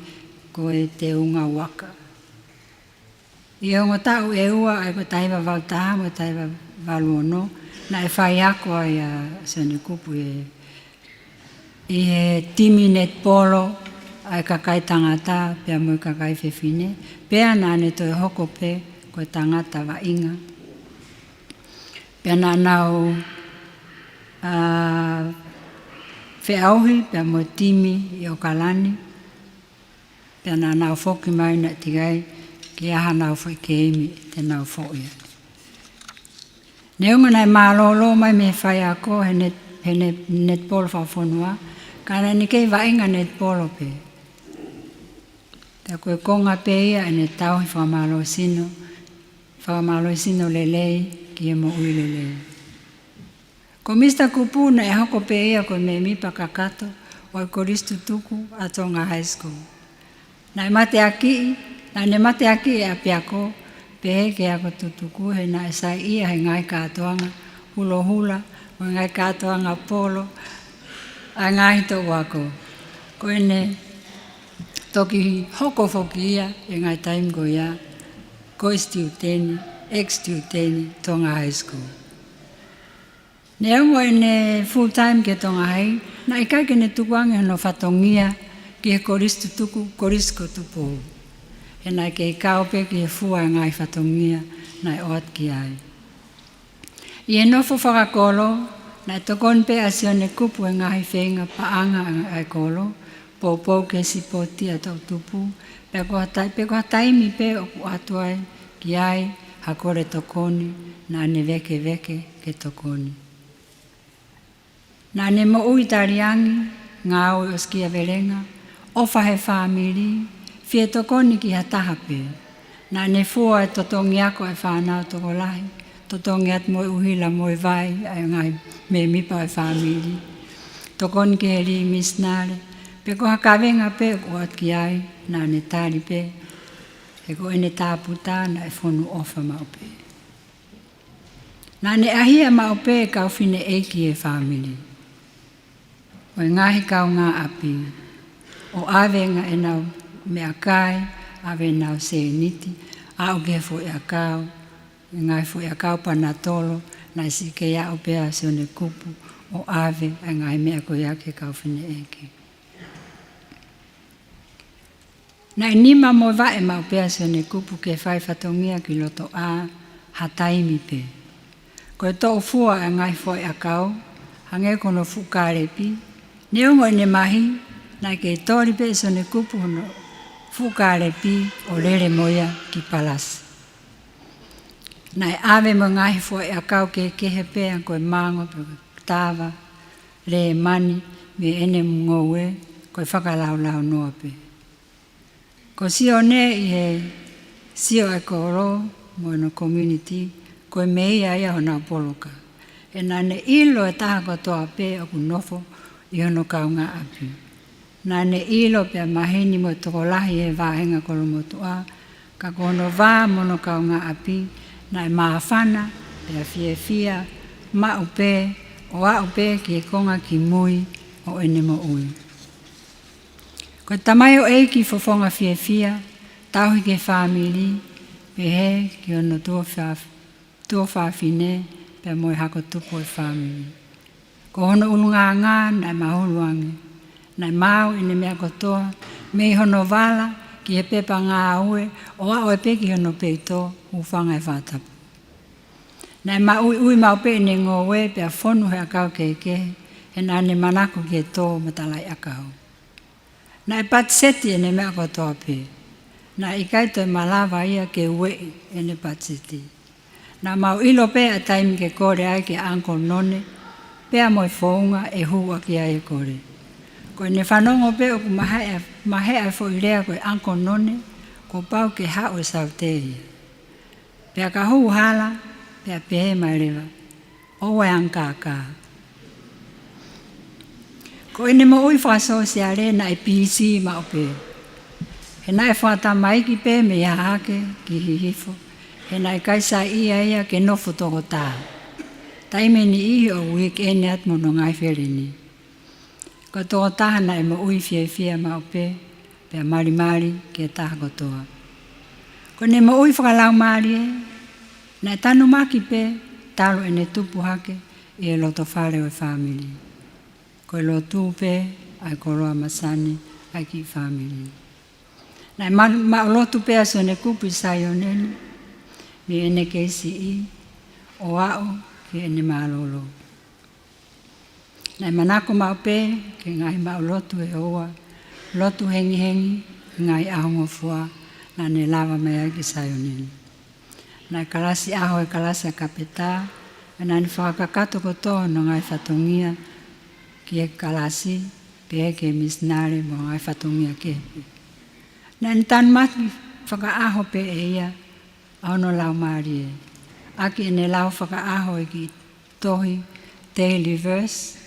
ko e te unga waka. I ongo tau e ua ai ko taiwa wau taha mo taiwa waluono na e whai ako ai a Sione Kupu i he timi netpolo ai kakai tangata pia mo kakai whewhine pia na ne toi hoko pe ko tangata wa inga pia na nau whiauhi pia mo timi i o kalani pia na nau whoki mai na tigai ki aha nau whai keimi te nau whoia. Neunga nei mālolo mai me whai ako he netpolo whawhonua, kana ni kei wainga netpolo pe. Ta koe konga pe ia e ne tauhi whamalo sino lelei ki e mo ui lelei. Ko Mr. Kupu na e hoko pe ia koe me mipa kakato o i koristu tuku a Tonga High School. Na e mate aki na ne mate aki e apiako, pehe ke ako tutuku he na e sai ia he ngai kātoanga, hula, o ngai kātoanga polo, a ngai to wako. Ko ene toki hoko foki ia, e ngai taim ko ia, ko istiu teni, ex-student Tonga High School. Ne ongo ene full time ke Tonga High, na ikai ke ne tukuange no whatongia ki he koristu tuku, korisko tupu. E nai ke ikaope ki he fua ngai whatongia nai oat ki ai. I e nofo whakakolo, nai tokon pe a Sione Kupu e ngahi whenga paanga ai kolo, pou ke sipoti a tau tupu, pe ko taimi pe o ku atuai ki ai hakore tokoni, na ne veke ke tokoni. Na ne mo ui tariangi, ngā oi o skia verenga, ofa he whamiri, fie tokoni ki hatahape. Na ne fua e totongi ako e whanau toko lahi, totongi at moi uhila moi vai, ai ngai me mipa e whamiri. Tokoni ki he ri misnare, pe ko hakawenga pe o at ki ai, na ne tari pe, e ko ene tāputa na e whonu ofa maupe. Na ne ahia maupe e kau fine eiki e whamiri. O e ngahi kau ngā api, o awenga e nau mea kai, awe nau seniti, au ke fo e akau, e ngai fo e akau panatolo, na si ke ia o pea Sione Kupu, o awe e ngai mea ko ia ke kau fine eke. Na nima mo va e mau pea Sione Kupu ke whai whatongia ki loto a hataimi pe. Ko e tō fua e ngai fo e akau, hange kono fukarepi, ne ongo ne mahi, na ke tori pe Sione Kupu hono fukarepi o lere moia ki palasi. Na e awe mo ngahi fo e akau ke kehe pea ko e mango pe tāwa, le mani, me ene ngowe, ko e whakalau noa pe. Ko Sione i he sio e koro mo no community, ko e meia ia hona poloka. E nane ilo e taha ko toa pe o ku nofo i hono kaunga api. Nane ilo pe mahini mo toko lahi e vāhenga kolo motua, ka kono vā mono kaunga api, na e maafana pe a fia, ma upe, o a upe ki e konga ki mui o ene mo ui. Ko tamai o eiki fofonga fia, tauhi ke whamiri, pe he ki ono tua whawhine, pe moe hako tupo e whamiri. Ko hono ulunga ngā nai mahuluange, nai mau ene mea kotoa, me hono wala ki he pepa ngā ue, o a oe pe ki hono peito, ufanga e whatapu. Nai ui mau pe ne ngowe, pe a whonu he akau keike, he nane manako ki e tō matalai akau. Na e patseti ene mea kotoa pe. Na ikaito e malawa ia ke ue ene patseti. Na mau ilo pe a taimi ke kore ai ke anko none, pe a moi whaunga e hua ki ai e kore. Ko ene whanongo pe o ku mahe ai fo irea ko e anko none, ko pau ke hao e sauteia. Pe a ka huu hala, pe a pehe mai rewa. Owe ankaka. Ko ene mo ui whakasosiare na e PC ma ope. He na e whata maiki pe me ia hake ki hihifo. He na e kaisa ia ke nofo toko tā. Taime ni ihi o weekend at mono ngai whereni. Ko toko taha na e mo ui fia ma ope. Pe a mari ke taha kotoa. Ko ne mo ui whakalau mari e. Na e tanu maki pe talo ene tupu hake i e loto whare o e whamiri. Ko e lotu pe, ai koroa masani, ai ki whamiri. Nai ma lotu pe a Sione Kupu i Sione, mi ene keisi i, o ao ki ene malolo. Nai manako mau pe, ke ngai mau lotu e oa, lotu hengi, ngai ahongo fua, na ne lava mea ki Sione. Nai kalasi aho e kalasi a kapeta, na ni whakakato kotoa no ngai whatongia, ki e kalasi, pe ke misnare mo ngai whatongia kepe. Na ni tan mati whakaaho pe e ia, aono lau maari e. Aki ene lau whakaaho e ki tohi daily verse,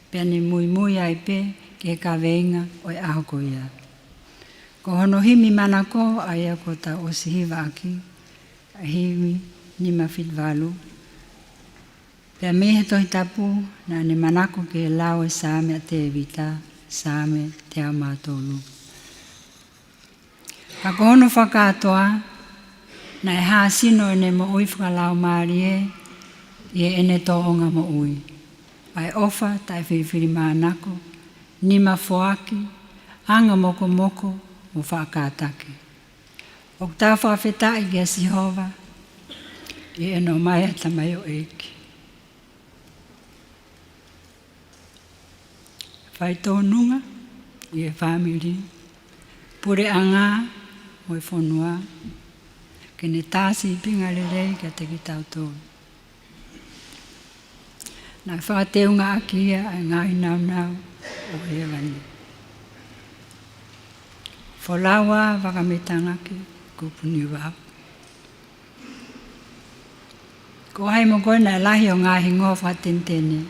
pe ane mui ai pe, ke ka veinga o e aho ko ia. Ko hono himi manako, ai a ko ta osihiva aki, a himi nima fitvalu, pe a mehe tohi tapu, na ne manako ke lau e saame a te evita, saame te au mātolu. Ka kohono whakatoa, Na e haa sino ene mo ui whakalau maari e ene toonga mo ui. Ai ofa tai whiwhiri mānako, nima foaki, anga moko moko mo whaakātake. O tā whawhetai kia Sihova, i eno mai ata mai o eiki. Whai tōnunga, i e whamiri, pure anga mo i whonua, kene tāsi i pinga rerei kia te ki tau tōru. Nā whakateunga akia ai ngahi nau nau o Hewani. Wholawa Vakameitangake, Kupu Niuvao. Ko hai mo koe nai lahi o ngahi ngō whakatentene.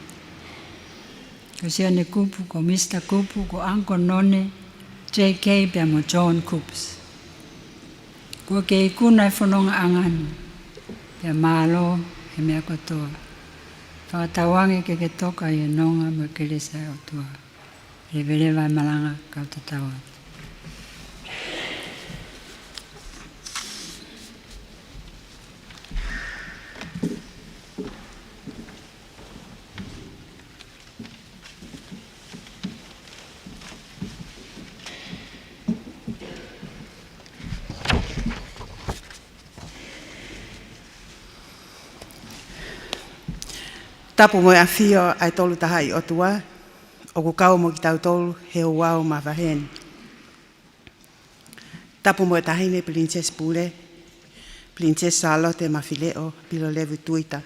Ko Sione Kupu, ko Mr. Kupu, ko Uncle None, JK pia mo John Kups. Ko ke ikuna i whanonga angani, pia mālo he mea kotoa. Whakatawangi ke toka i e nonga mo keresa o tua. Reverewa malanga kau tatawa. Tapu mo e awhio ai tolu taha i otua, o ku kau mo ki tau tolu he o wau ma waheni. Tapu mo e tahine Princess Pule, Princess Charlotte ma Fileo, pilo levu tuita.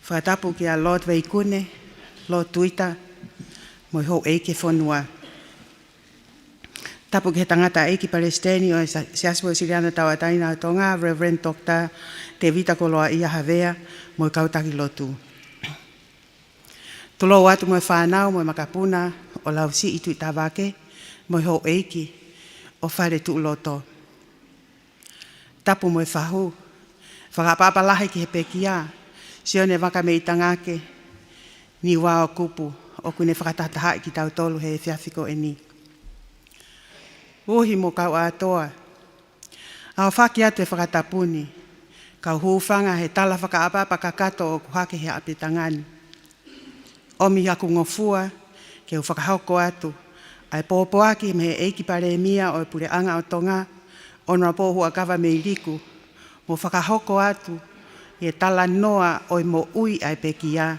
Whatapu ki a Lord Veikune, Lord Tuita, mo i hou eike whonua. Tapu ki he tangata eiki Palestini o e siaspo e siriana tawa taina o Tonga, Reverend Dr. Te Vita Koloa Ia Havea, mo i kautaki lotu. Tulo watu mo e whanau mo e makapuna o lausi i tui tawake mo i hou eiki o whare tu loto. Tapu mo e whahu, whakapapalahi ki he pekia, Sione Vakameitangake, Niuvao Kupu, o kune whakatatahai ki tau tolu he whiawhiko e ni. Uhi mo kau atoa, ao whaki atu e whakatapuni, kau huwhanga he tala whakaapapa kakato o kuhake he apetangani. Omi haku ngofua, ke u whakahoko atu, ai pōpoaki me he eiki pare mia o e pure anga o Tonga, ono pōhua kawa me iliku, mo whakahoko atu, e tala noa o mo ui ai pekia,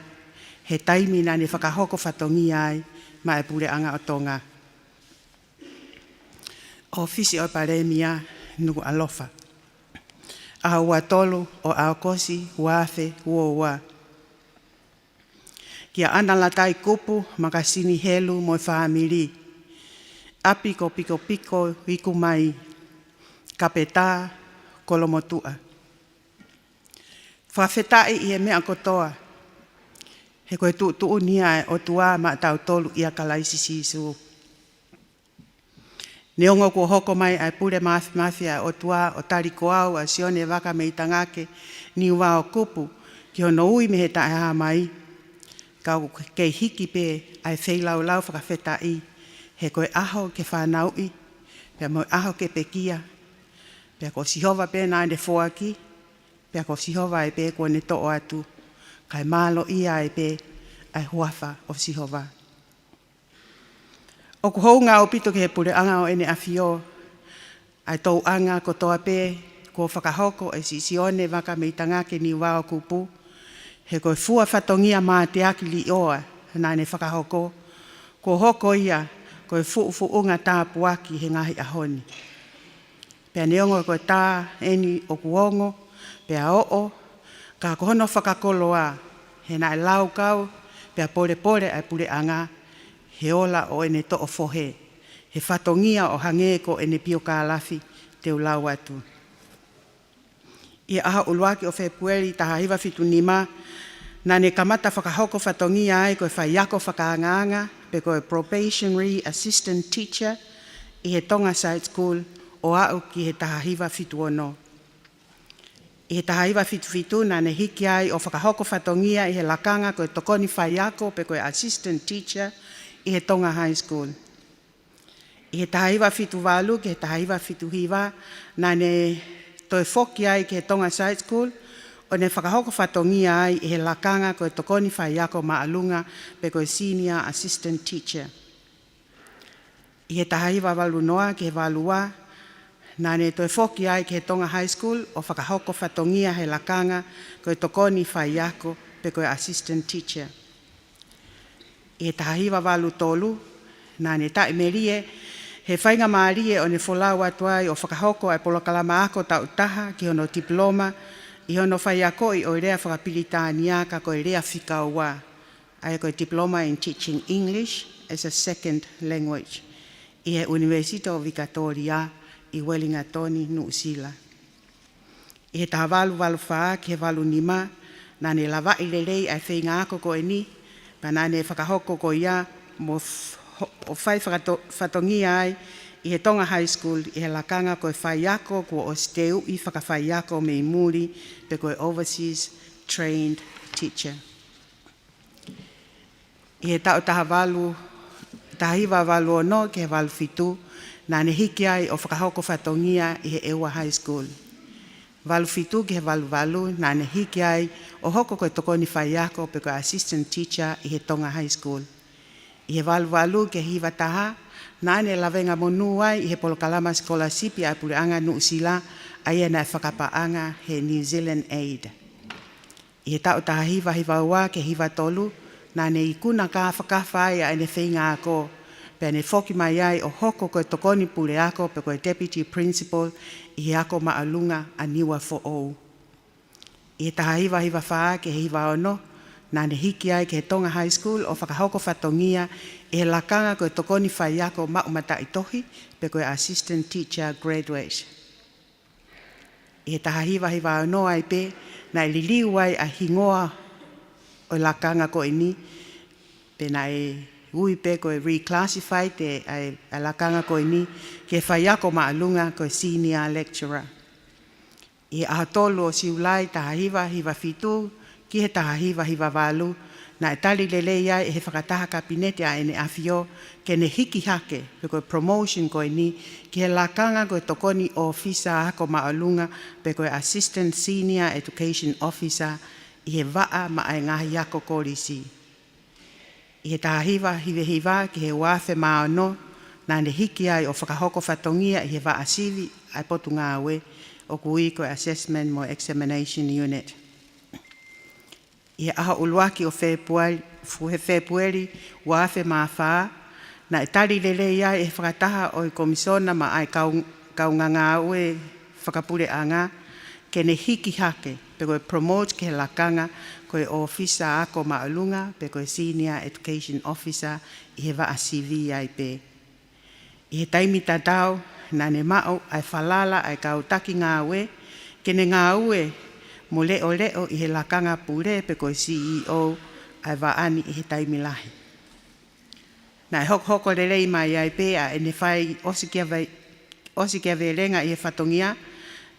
he taimina ne whakahoko whatongi ai, ma e pure anga o Tonga. O fisi o pare mia, nuku ALOFA. Aha ua tolu o AOKOSI, uafe, uoua. Kia ana latai kupu, makasini helu mo whaamiri. Api ko piko piko wiku mai. Kapeta kolomotua. Whawhetai i e mea kotoa. He koe tuu nia e o tua ma tau tolu ia kalaisi sisu. Neongo ko hoko mai ai pure mafia o tua o tariko au a Sione Vakameitangake Niuvao Kupu ki hono ui me he tae mai. Kau kei hiki pe ai wheilau lau whakawhetai he koe aho ke whanaui, pia mo aho ke pekia, pia ko Sihova pe nā ne whoaki, pia ko Sihova e pe ko ne to'o atu, kai malo ia e pe ai huafa o Sihova. O ku hou ngā o pito ke he pure anga o ene awhio, ai tau anga ko toa pe, ko whakahoko e si Sione Vakameitangake Niuvao Kupu, he koe fua whatongia mā te aki li oa, nā ne whakahoko, ko hoko ia, koe fuunga tā puaki he ngahi ahoni. Pea neongo koe tā eni o kuongo, pea oo, ka kohono whakakoloa, he nai lau kau, pea pore ai pure anga, he ola o ene to o fohe, he whatongia o hange ko ene pio ka lafi te ulau atu. Ia aha uluaki o Februari taha hiwa fitu nima, na ne kamata whakahoko whatongia ai koe whaiako whakaanganga, pe koe probationary assistant teacher i he Tonga Side School o au ki he taha hiwa fitu ono. I he taha hiwa fitu na ne hiki ai o whakahoko whatongia i he lakanga koe tokoni whaiako pe koe assistant teacher i he Tonga High School. I he taha hiwa fitu walu ki he taha hiwa fitu hiwa na ne toi foki ai ke Tonga Side School, o ne whakahoko whatongia ai he lakanga koe tokoni whaiako maalunga pe koe Senior Assistant Teacher. I he tahaiwa walu noa ke walua, nā ne toi foki ai ke Tonga High School o whakahoko whatongia he lakanga koe tokoni whaiako pe koe Assistant Teacher. I he tahiwa walu tolu, nā ne tae merie, he whainga maarie o ne wholau atuai o whakahoko ai polokalama ako tau taha ki hono diploma, i hono whaiako i o rea whakapilitāniaka koe rea whikaua, ai koe Diploma in Teaching English as a Second Language, i he University of Victoria i Wellington, New Zealand. I he taha walu whaa ki he walu nima, nā ne lawa i lelei ai whainga ako koe ni, pa nā ne whakahoko ko ia mo o whai whatongia ai i he Tonga High School i he lakanga koe whaiako kua o steu i whakawhaiako me i muri pe koe Overseas Trained Teacher. I he tau tahiwa walu ono ke he walu fitu, nā ne hiki ai o whakahoko whatongia i he Ewa High School. Walu fitu ke he walu, nā ne hiki ai o hoko koe tokoni whaiako pe koe Assistant Teacher i he Tonga High School. I he walu ke hiwa taha, nā ne lawenga monu ai i he polokalama scholarship i a pureanga New Zealand ai e nai whakapaanga he New Zealand Aid. I he tau taha hiwa ua ke hiwa tolu, nā ne ikuna ka whakawhai a ene whinga ako, pe ne whoki mai ai o hoko koe tokoni pure ako pe koe Deputy Principal i he ako maalunga a Niuvao. I he taha hiwa whaa ke hiwa ono, nā ne hiki ai ke Tonga High School o whakahoko whatongia e he lakanga koe tokoni whaiako maumata i tohi pe koe Assistant Teacher Graduate. I he taha hiwa no ai pe, nā i liliu ai a hingoa o lakanga koe ni, pe nā e ui pe koe reclassified e a lakanga koe ni ke whaiako maalunga koe Senior Lecturer. I he ahatolu o siulai taha hiwa fitu, ki he taha hiwa walu, na e tali lelei ai e he whakataha kabinete a ene awhio ke ne hiki hake pe koe promotion koe ni ki he lakanga koe tokoni officer hako maalunga pe koe Assistant Senior Education Officer i he waa ma ai ngahi ako korisi. I he taha hiwa ki he wafe maano na ne hiki ai o whakahoko whatongia i he waa sivi ai potu ngāwe o kui koe Assessment mo Examination Unit. I he aha uluaki o Februari wafe mawha, na e tari lelei ai e whakataha o i komisona ma ai kaunganga ue whakapure anga, ke ne hiki hake pe koe promote ke he lakanga koe officer ako maalunga pe koe Senior Education Officer i he waa CV ai pe. I he taimi tatau, na ne mao ai falala ai kautaki ngā ue, ke ne ngā ue mo leo i he lakanga pure pe koe CEO ai waani i he taimi lahi. Na e hoko lelei mai ai pe a ene whai osi kia verenga i he whatongia,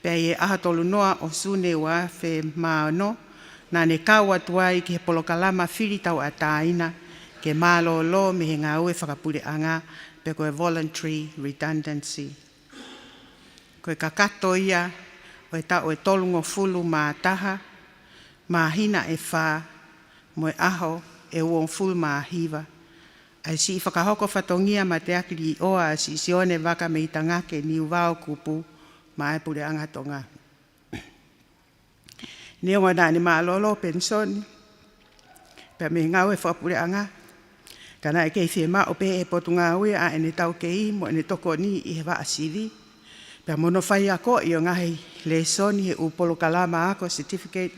pe i he ahatolu noa o sune wa fe maano, na ne kaua tuai ki he polokalama whiritau a tāina, ke mālolo me he ngā ue whakapure anga pe koe Voluntary Redundancy. Koe kakato ia, o e tau e tolungo fulu mā taha, mā hina e whā, mo e aho e uon fulu mā hiva. Ai si whakahoko whatongia ma te akiri i oa a si Sione Vakameitangake Niuvao Kupu, ma e pure anga tonga. Neonga nā ni mā lolo pensoni, pe me ngau e whapure anga, kana e kei whiema o pe e potu ngā ue a ene tau kei mo ene toko ni i he waa sivi. Pea mono whai ako i o ngahi le soni he upolo kalama ako certificate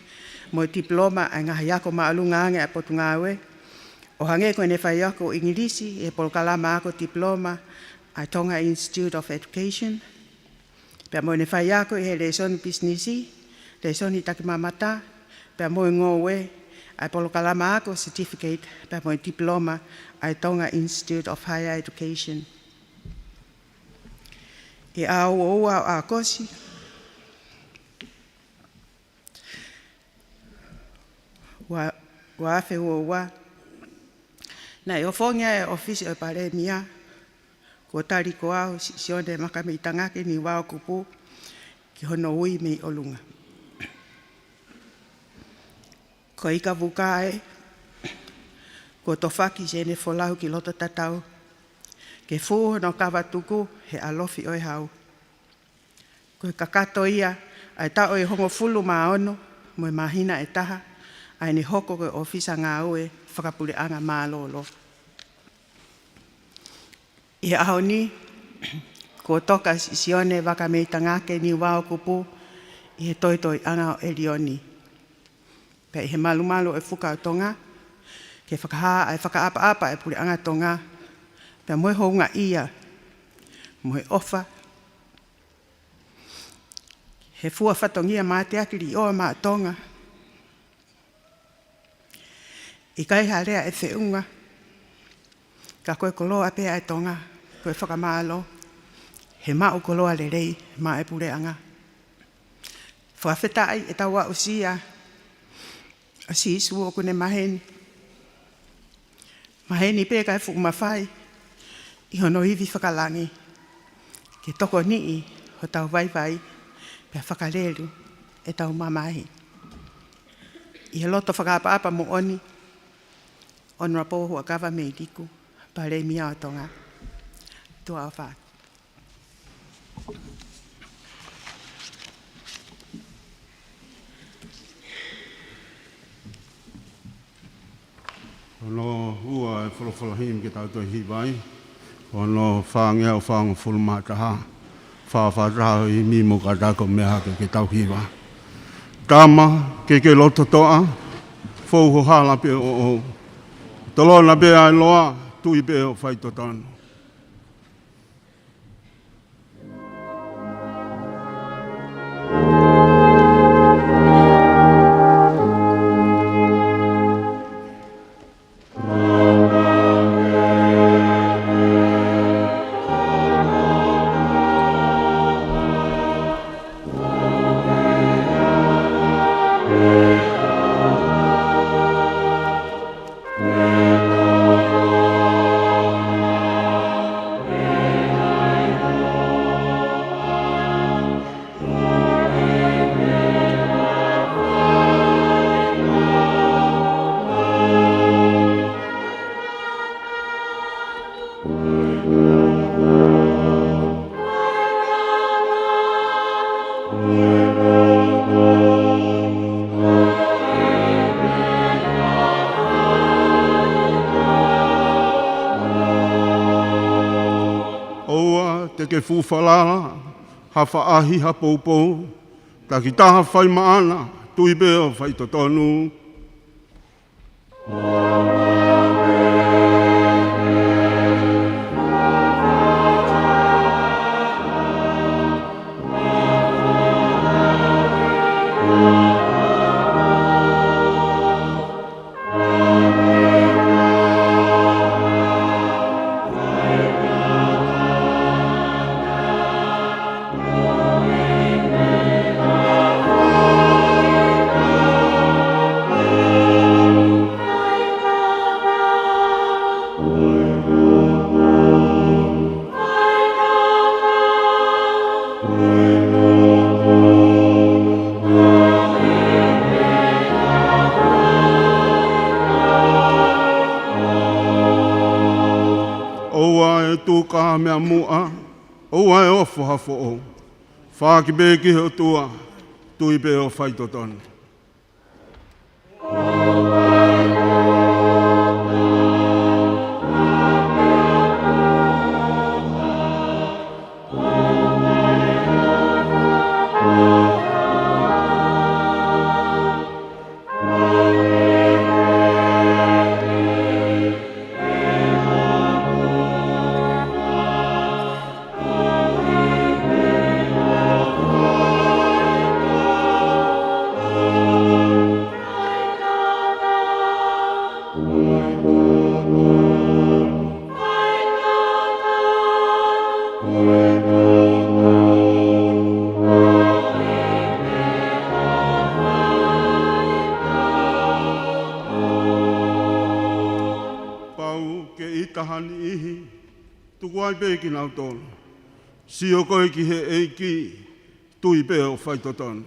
mo diploma a ngahi ako maalunga ange a potu ngāwe. O hange ko ene whai ako ingirisi e polo kalama ako diploma a Tonga Institute of Education. Pea mo ene whai ako i he le soni businessi, le soni takimamata, pea mo ngowe a polo kalama ako certificate, pea mo diploma a Tonga Institute of Higher Education. E AOKOSI, wa afe wa na e ofongia e ofisi o paremia ko tari ko au Sione Vakameitangake Niuvao Kupu ki hono ui mei olunga. Ko ika vukae, ko tofaki sene folau ki loto tatau, ke fu no kawatuku he alofi oi hau. Ko kakato ia, ai tao e hongo fulu maa ono, mo e mahina e taha, ai ni hoko koe ofisa ngā ue, whakapule anga maa lolo. I aho ni, ko toka Sione Vakameitangake Niuvao Kupu, i he toitoi anga o Elioni. Pei he malu e fuka o tonga, ke whakahaa ai whakaapa e pule anga tonga, pei moe hounga ia, moe ofa, he fua whatongia mā te akiri o mā tonga. I kai harea e whiunga, ka koe koloa pēa e tonga, koe whakamālo, he mau koloa le rei mā e pule anga. Whawhetai e taua usia, a si suo kune maheni. Maheni pē kai fuku mawhai, i hono hivi whakalangi, ke toko nii ho tau vai, pia whakalelu e tau mamahi. I he loto whakaapa mo oni, onra pōhu a kawa mei diku, pare mia o tonga. Tua o whāt. Ono ua e wholowholahim ki tātou hiwai. Ono whāngea o whāngu whulumataha. Whāwhātaha i mimo ka tāko mea ke tau hiwa. Tāma ke loto toa, whauho hala pe o. Tolona pe ai loa, tui pe o whaitotano. Ke fuwhalala, hawha ahi ha poupou, ta ki taha whai maana, tui beo whai totonu. Ka mea mua, o ai ofo hafo o. Whaki beki ho tua, tui be o whaitotonu. Tuku ai pēki nau tōna. Si o koe ki he eiki, tui pe o whai totonu.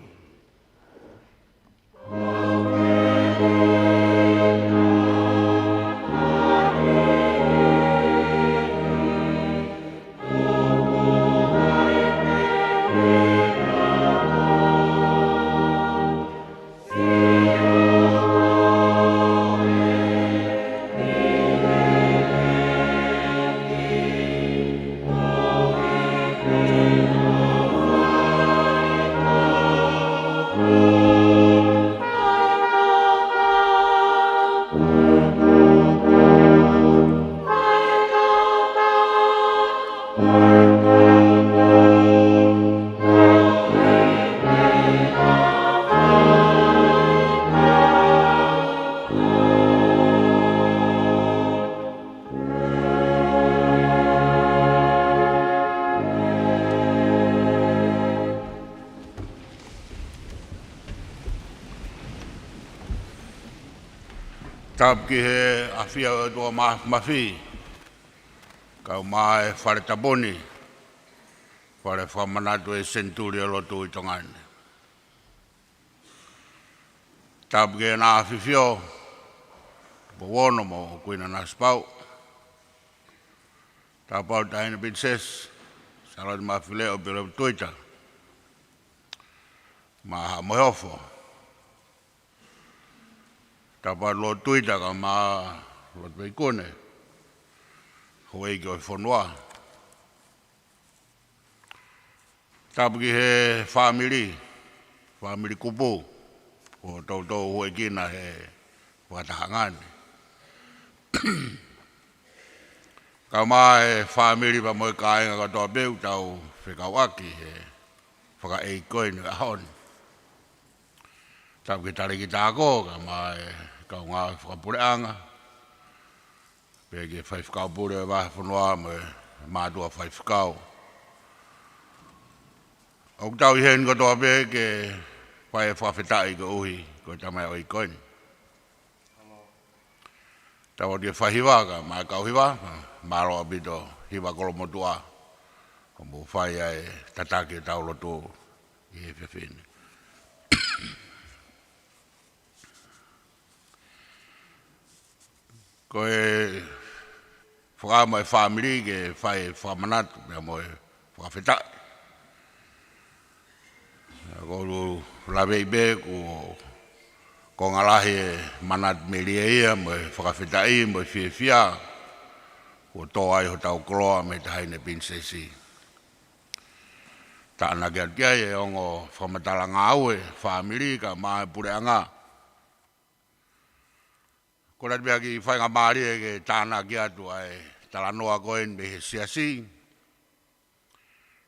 Tap ki he awhia o tua mawhi. Kau mai whare taboni. Whare whamanatu e SENITULI ALOFA i tongane. Tap ki he nā awhiwhio. Po wono mo kuina nā spau. Tapau taina princess. Salad mawhile o pere tuita. Maha mohofo. Tapa lo tuita ka ma lo peikone. Hoi ki oi whanua. Tapa ki he family Kupu. O tau hoi kina he watahangane. Ka ma he family pa moe kāinga ka toa peu tau whekawaki he whaka ei koe ni ahon. Tapa ki tare ki tāko ka ma he kau ngā whakapureanga. Pea ki whaifkau pure e wahe whanua me mātua whaifkau. Au tau i hen katoa pe ke whae whawhetai ka uhi ko tamai o i koini. Tawa tia whahiwa ka mai kau hiwa, maro abito hiwa kolomotua. Ko mo whai ai tatake tau loto i he whiwhine. Ko e whakama e whamiri ke whai whamanatu mea mo e whawhetai. Ko ru lawe i be ko ngalahi e manat me lia ia mo e whakawhetai mo e whia. Ko tō ai ho tau koloa me te haine princessi. Ta ana kia kia e ongo whamatala ngā ue whamiri ka maa pureanga. Ko rati mea ki whainga maari e ke tāna ki atu ai talanoa koen me he siasi.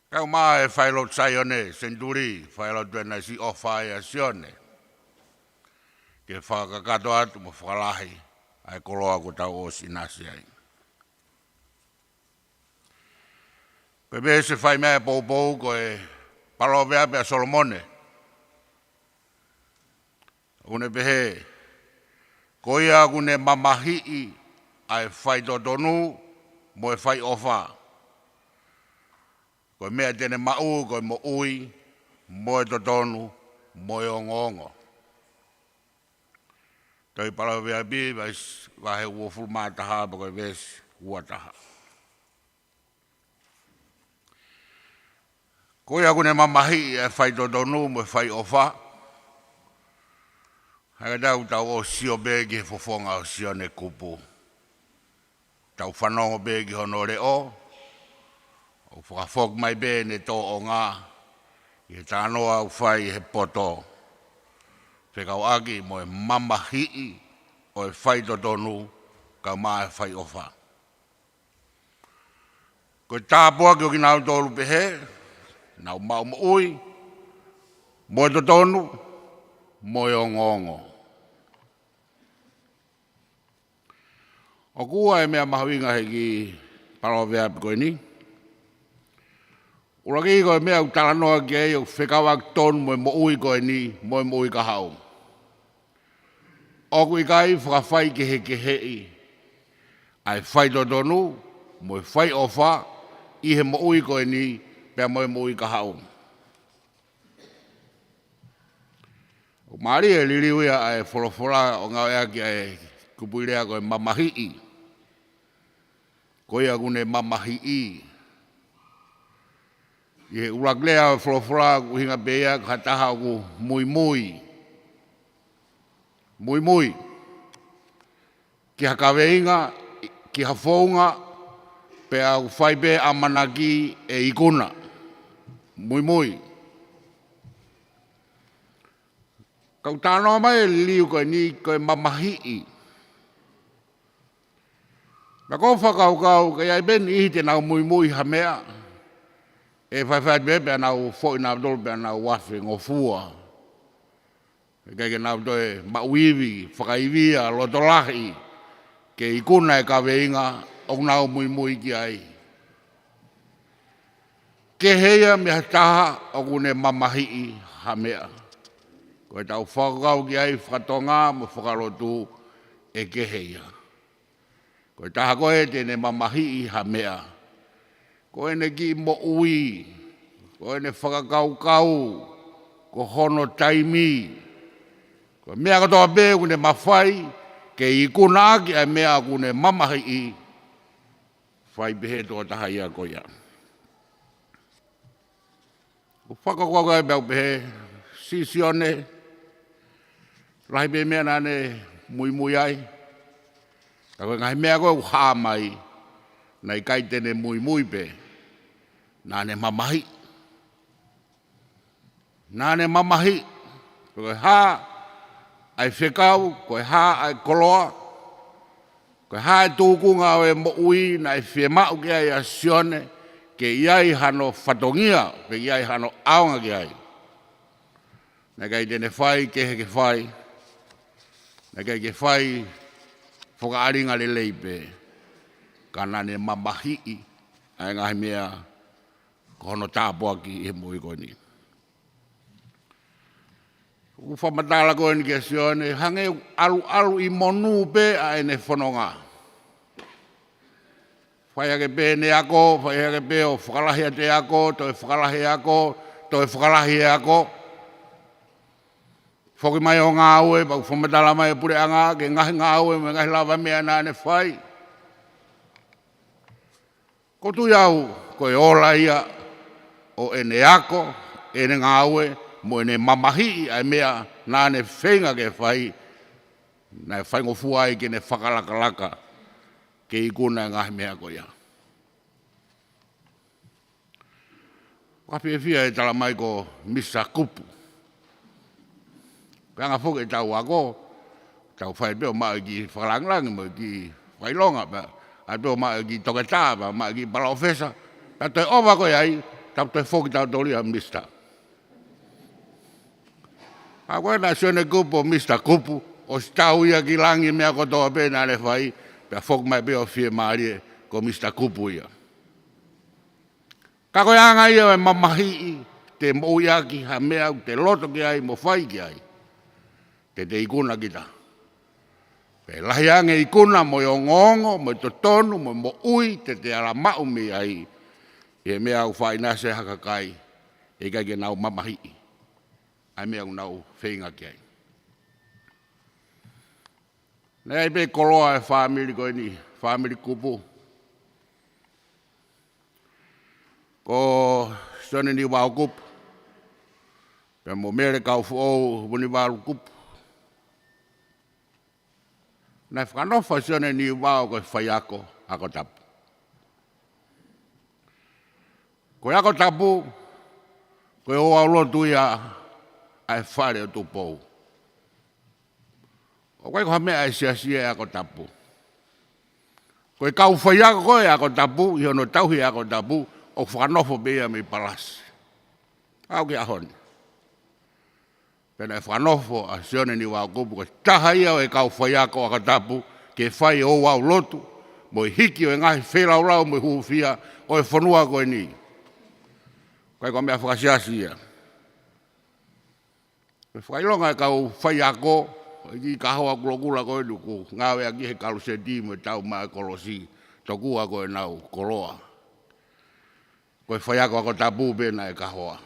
Kau maa e FALELOTU Sione, SENITULI, FALELOTU e si ALOFA e Sione. Ke whakakato atu mo whakalahi ai koloa ko tau o sinasi ai. Koe me se whai mea pou ko e palovea pea Solomone. Une pehe. Ko ia kune mamahi'i ai whai totonu mo e whai ofa. Ko mea tene mau ko mo ui mo e totonu mo e ongo. Toi pala vea bi vahe ua fulmataha po ko ves ua taha. Ko ia kune mamahi'i ai whai totonu mo e whai ofa. Haka tau o sio begi he fofonga o Sione Kupu. Tau whanongo begi hono reo. O whakafok mai be ne tō o ngā. I he tānoa u whai he poto. Whekau aki mo e mamahi'i o e whai totonu ka maa e whai ofa. Ko tāpua ki o ki nau tōru pehe. Nau mau mo ui. Mo e totonu. Mo e ongo. O kua e mea mahawinga he ki palovea koe ni. Uraki koe mea u talanoa ki ei o whekawak tonu mo e mo ui koe ni, mo e mo ui ka hau. O kui kai whakawhai ke hei. Ai whai totonu, mo e whai ofa, i he mo ui koe ni, pea mo e mo ui ka hau. O maari e liliwia ai wholofola o ngau ea ki ai kupuirea koe mamahi'i. Koe agune mamahi'i. Ie uraklea wholofola ku hinga beia ka taha ku mui mui. Mui mui. Ki hakaweinga, ki hafounga, pe au whaipe amanaki e ikuna. Mui mui. Kau tānoa mai liu koe ni koe mamahi'i. Na kau whakau kai ai ben ihi te nau mui mui ha mea. E whai bepe nau fōi nau dolo pe nau wafe ngofua. E kai ke nau toe mauiwi, whakaiwia, lotolahi. Ke ikuna e kaweinga o nau mui mui ki ai. Ke heia me taha o kune mamahi'i ha mea. Koe tau whakau ki ai whakatonga mo whakalotu e ke heia. Koe taha koe tene mamahi'i ha mea. Koe ne ki mo ui. Koe ne whakakau. Ko hono taimi. Koe mea katoa be kune mawhai. Ke ikuna ki ai mea kune mamahi'i. Whai behe toa taha ia koe ia. Ko whakakau kai bau behe. Sione. Rahi be mea nane mui mui ai. Ka koe ngai mea koe uhaa mai. Nai kai tene mui mui pe. Nane mamahi. Nane mamahi. Koe haa ai whekau. Koe haa ai koloa. Koe haa e tūkunga o e mo ui na e whemau ki ai a Sione. Ke iai hano whatongia. Ke iai hano aonga ki ai. Nai kai tene whai kehe ke whai. Nai kai ke whai whakaaringa le leipe. Ka nane mamahi'i. Ai ngahi mea kono tāpua ki e mui koe ni. Ku whamatala koe ni ke Sione. Hange alu i monu pe a ene whanonga. Whai ake pe ne ako. Whai ake pe o whakalahia te ako. Toi whakalahia ako. Toi whakalahia ako. Whoki mai o ngā aue, pau whamatala mai e pure anga, ke ngahi ngā aue, me ngahi lawa mea nāne whai. Ko tui au, koe ola ia, o ene ako, ene ngā aue, mo ene mamahi'i ai mea nāne whenga ke whai, nai whai ngofua ai ke ne whakalakalaka, ke ikuna ngahi mea ko ia. Wapi e whia e tala mai ko Mr. Kupu. Kanga foke tau ako, tau whai peo maa ki whakalanglangi mo ki whailonga pa. Ai peo maa ki toketā pa, maa ki palaofesa. Ta toi owa koe ai, tau toi foke tau tori a Mr. A koe na Sione Kupu o Mr. Kupu, o si tau ia ki langi mea kotoa pe nāne whai, pia foke mai peo whie maarie ko Mr. Kupu ia. Ka koe anga ia e mamahi'i, te mo ia ki ha mea, te loto ki ai, mo whai ki ai. Te ikuna kita. Pe lahi ange ikuna mo i ongongo, mo i totonu, mo ui, te ala mau mi ai. E mea au whai nase hakakai, e kai ke nau mamahi'i. Ai mea au nau whenga ki ai. Nei pe koloa e whamiri koe ni, whamiri Kupu. Ko Sione Niuvao Kupu. Pe mo mere kau fuou, Niuvao Kupu. Nai whakanofa Sione Niuvao koe whai ako tapu. Koe ako tapu, koe o ALOFA ia ai whare o tupou. O koe koha mea ai sia e ako tapu. Koe kau whai ako koe ako tapu, i hono tauhi ako tapu, o whakanofo bea me palasi. Au ki ahoni. Pena e whanofo a Sione Niuvao Kupu, ko taha ia o e kau whai ako akatapu, ke whai o ALOFA, mo i hiki o e ngahi whelaulau mo i huwhia, o e whanua koe ni. Koe ko mea whakasiasi ia. E whailonga e kau whai ako, i ki kahoa kulokula koe nuku, ngawe aki he kalu se di mo tau maa kolosi, tokua koe nau koloa. Koe whai ako tapu pena e kahoa.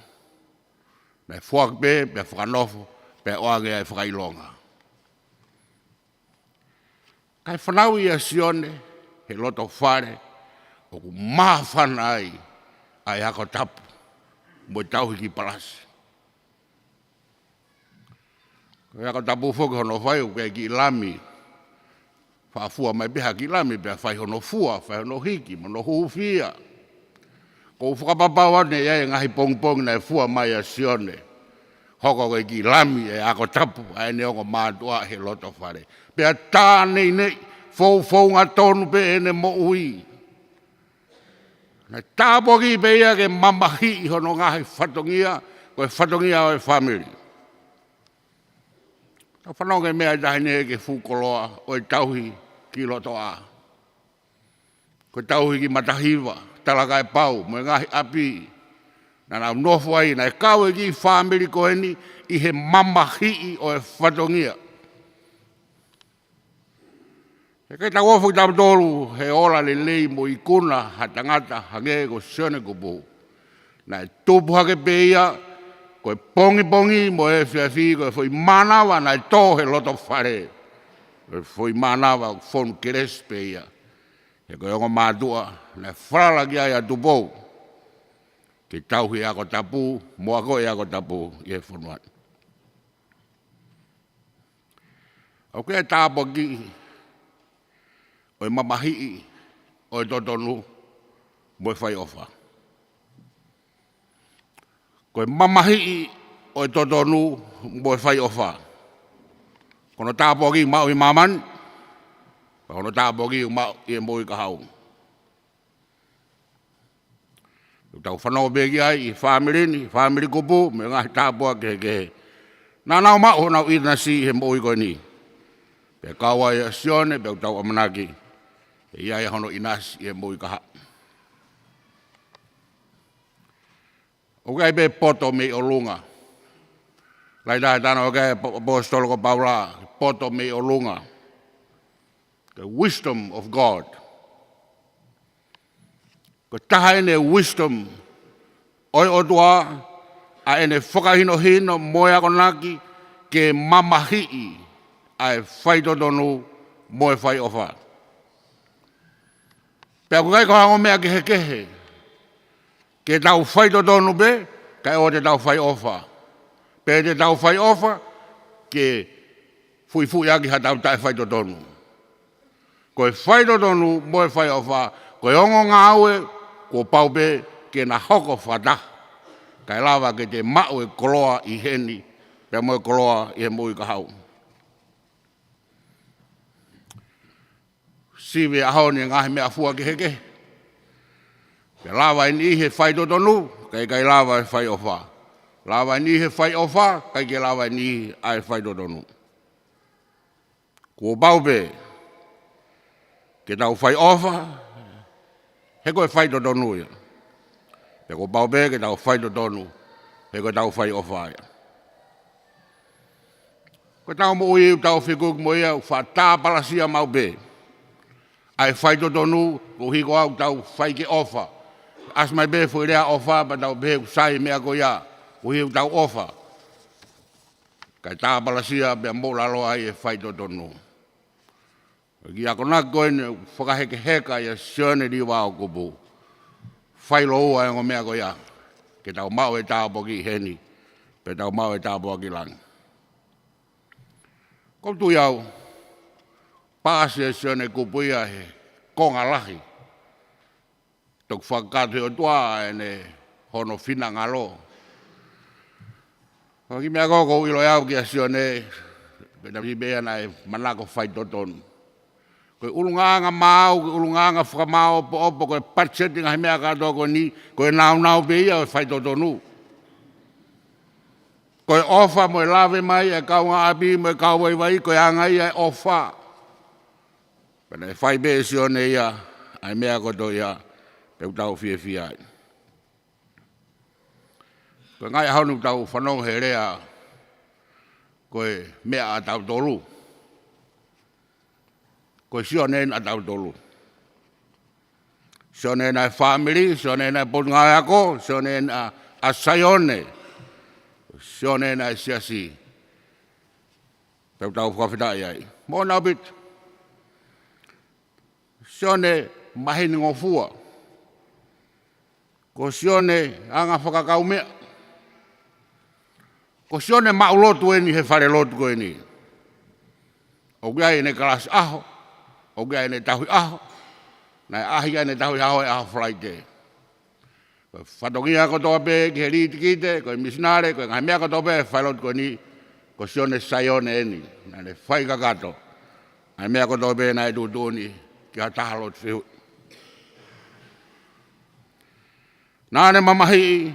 Me fuak pe whakanofo, pe oage ai whakailonga. Kai whanau ia Sione, he loto whare, o ku mahawhana ai hako tapu, mo tauhi ki palasi. Ko hako tapu whoki hono whai, o kei ki lami, whaafua mai beha ki lami, beha whai hono fua, whai hono hiki, mono huufia. Ko whakapapau ane ia ngahi pongpong na fua mai a Sione, hoko kei ki lami e hako tapu, ai ne ongo mātua he loto whare. Pea tā nei nei, fou ngā tonu pe ene mo ui. Na tāpoki pe ia ke mamahi hono ngahi whatongia, koe whatongia o e whamiri. Ta whanonga mea tahine ke whukoloa o e tauhi ki loto a. Koe tauhi ki matahiwa, talaka e pau, mo e ngahi api. Na nau nofu ai, na e kau e ki whamiri koeni i he mamahi o e whatongia. E kei ta wofu tau tolu he ola le lei mo i kuna ha tangata hage ko Sione Kupu. Na e tupu hake peia, ko e pongi mo e whiawhi, ko e fwoi manawa na e tō he loto whare. Ko e fwoi manawa o whonu keres peia. E ko e ongo mātua na e whrala ki ai a tupou. Ke tauhi ako tapu, mo ako e ako tapu i e whonuan. O ke tāpo ki o e mamahi o e totonu mo e whai ofa. Ko e mamahi o e totonu mo e whai ofa. Kono tāpo ki mau i maman, kono tāpo ki mau i e mo i kahau. Tau whanau begi ai i whamiri Kupu, me ngahi tāpua ke. Nā nau mau nau i nasi he mo i koe ni. Pe kawa i a Sione, pe tau amanaki. E ia e hono inas i e mui kaha. O kai pe poto me o lunga. Lai tae tana o kai apostolo ko Paula, poto me o lunga. The wisdom of God. Ko taha ene wisdom oi o tua a ene whakahino hino moe ako naki ke mamahi ai whaitotonu moe whai ofa. Pea ku kai ko hango mea kehe. Ke tau whaitotonu be, kai o te tau whai ofa. Pe te tau whai ofa, ke fui aki ha tau tae whaitotonu. Ko e whaitotonu moe whai ofa, ko e ongo ngā aue, ko pau be ke na hoko whata. Kai lawa ke te mau e koloa i heni, pea moe koloa i he mui kahau. Siwe ahoni ngahi mea fua kehe. Ke lawa ini he whaitotonu, kai lawa e whai ofa. Lawa ini he whai ofa, kai ke lawa ini ai whaitotonu. Ko baupe, ke tau whai ofa, he koe whaitotonu ia. Pe ko baupe ke tau whaitotonu, he koe tau whai ofa ia. Ko tau mo ui tau whikuk mo ia, wha palasia mau be. Ai whaitotonu, ko hiko au tau whai ke ofa. As mai be fo rea ofa, pa tau be sai mea ko ia, ko hiu tau ofa. Kai tā palasia, bea mo lalo ai e whaitotonu. Ki ako nā koe ne whakaheke heka ia Sione Niuvao Kupu. Whailo ua e ngo mea ko ia, ke tau mau e tāpo ki heni, pe tau mau e tāpo ki lang. Ko tu iau, paasi e Sione Kupu ia he konga lahi. Tok whakatu o tua e ne hono whina ngalo. Ki mea koko ilo iau ki a Sione, pe na bea na e manako whaitotonu. Koe ulunganga mau, koe ulunganga whakamau opo, koe patseti ngahi mea katoa koe ni, koe nau pe ia o whaitotonu. Koe ofa mo e lawe mai, e kaunga api, mo e kauwai wai, koe angai e ofa. Pena e whai be Sione ia, ai mea koto ia, pe utau fie ai. Koe ngai haunu tau whanong he rea, koe mea a tau tolu. Koe Sione a tau tolu. Sione na family, Sione na potngaiako, Sione na a Sione. Sione na siasi. Pau tau whawhitai ai. Mō nā bit. Sione mahini ngofua. Ko sione anga whakakau mea. Ko sione maulotu eni he whalelotu ko eni. O gai ne kalas aho. O gai ne tahui aho. Nai ahi gai ne tahui aho e aho whalaite. Ko whatongia ko toa pe ki he riti kite, ko misinare, ko ngai mea ko toa pe whalelotu ko eni. Ko sione Sione eni. Nai ne whai kakato. Ngai mea ko toa pe nai tutuni ki ha tahalot whihu. Nāne mamahi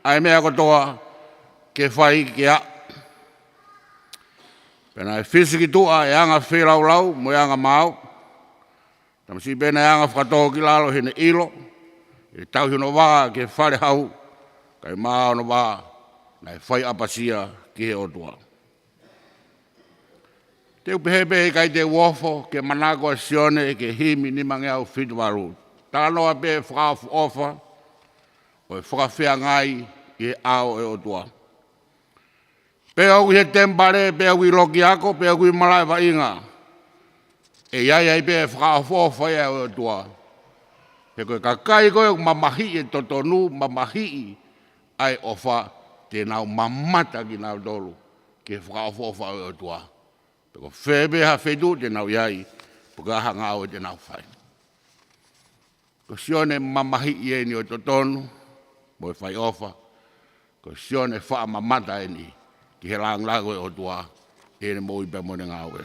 ai mea ko toa ke whai ki a. Pena e whisiki tua e anga whiraulau mo e anga mau. Tamasi pena e anga whakatoa ki lalo hene ilo. E tau hino waa ke whare hau. Kai maa ono waa na e whai apasia ki he otua. Te upehepehe kai te uofo ke manako a Sione ke himi ni mange au whitu waru. Tānoa pe whakafu ofa. O e whakawhea ngai i e ao e otua. Pe au he tempare, pe au i loki ako, pe au i malai wa inga. E iai ai pe e whakaofofa e o otua. Pe koe kakai koe mamahi e totonu, mamahi ai ofa te nau mamata ki nau dolu. Ke whakaofofa e otua. Pe koe whebe ha whetu te nau iai, puka hanga au te nau whai. Ko Sione mamahi i e ni o totonu, mo e whai ofa, ko Sione wha mamata e ni, ki he lang lago e o tua, e ne mo i pe mo ne ngāwe.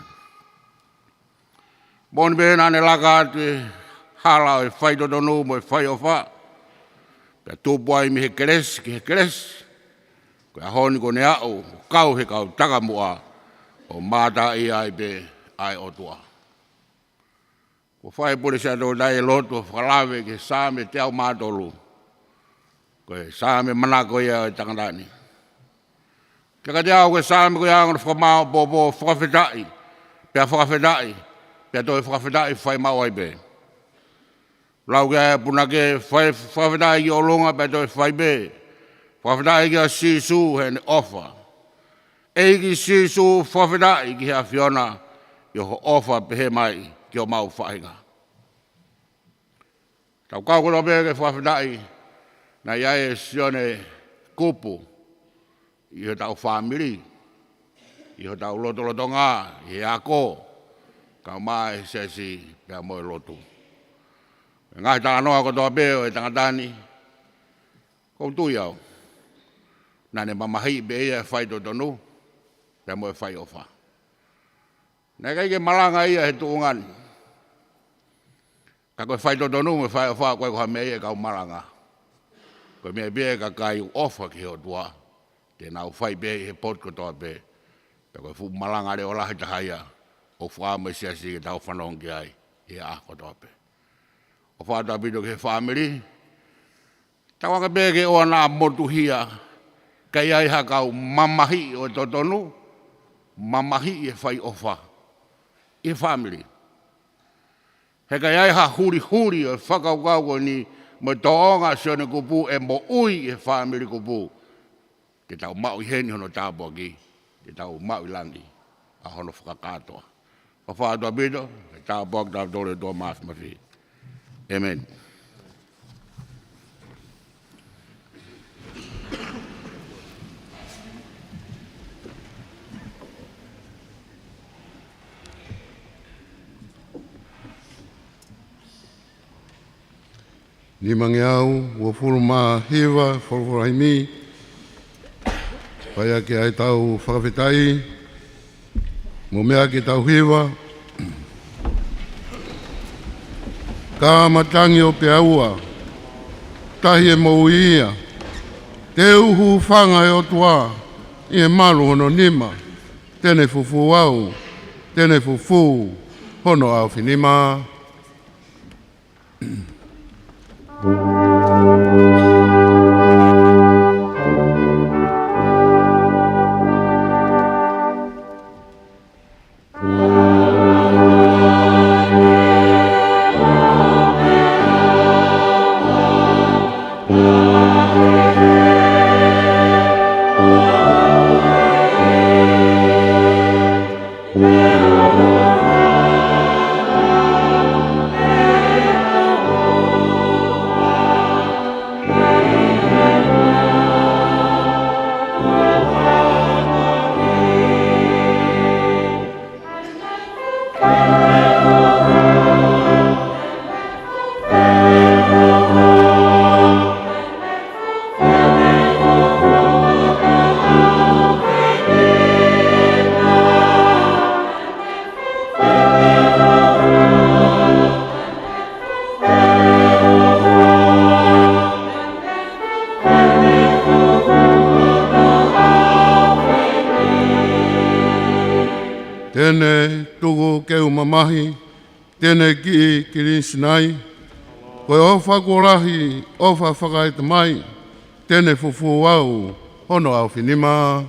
Mōni pe nane laka atu e hala o e whai totonu, mo e whai ofa, pe tūpua i mi he keres, ki he keres, ko e honi ko ne au, kau he kau takamua, o mata i ai pe ai o tua. Ko whai pure se ato dai e lotu, whakalawe ke sāme te au mātolu, koe sāme manako ia o tangatani. Kaka te au koe sāme koe anga whakamao popo whakawhetai, pia whakawhetai, pia toi whakawhetai whai mau ai pe. Lau kia punake whakawhetai ki o lunga pia toi whai pe, whakawhetai ki a sisu he ne ofa. Eiki sisu whakawhetai ki a Fiona, i ho ofa pehe mai ki o mau whainga. Tau kau kono pe ke whakawhetai, na iai e Sione Kupu, i ho tau whamiri, i ho tau loto ngā, i ako, ka mai sesi pia moe lotu. Ngai tanga noa ko toa peo e tangatani, kou tui au, nane mamahi be ia e whai totonu, pia moe whai ofa. Nai kai ke malanga ia he tuungani, ka koe whai totonu me whai ofa, koe koha mea ia kau malanga. Koe mea bea ka kai ofa ki o tua, te nau whai bea he pot ko toa bea. Pe koe fu malanga re o lahi tahaya, o whaa me siasi ke tau whanong ki ai, i a ko toa bea. O whaa toa bido ke whamiri, tau anga bea ke oa nā motu hia, kai ai hakau mamahi o totonu, mamahi e whai ofa, i whamiri. He kai ai ha huri o whakaukau ko ni, mo toonga Sione Kupu e mo ui e whamiri Kupu. Te tau mau i heni hono tāpua ki, te tau mau i langi, a hono whakakatoa. O whātua bido, e tāpua ki tau tōre tō maas mawhi. Amen. Ni mange au, ua furu maa hiwa, whakawhara mi, whaia ke ai tau whakawhetai, mo mea ke tau hiwa, ka matangi o pe aua, tahi e mou ia, te uhu whanga e o tua, i e maru hono nima, tene fufu au, tene fufu, hono au whinima. keu mamahi, tēne ki rinsinai, koe o whakorahi, o whakaita mai, tēne fufu au, hono au whinima.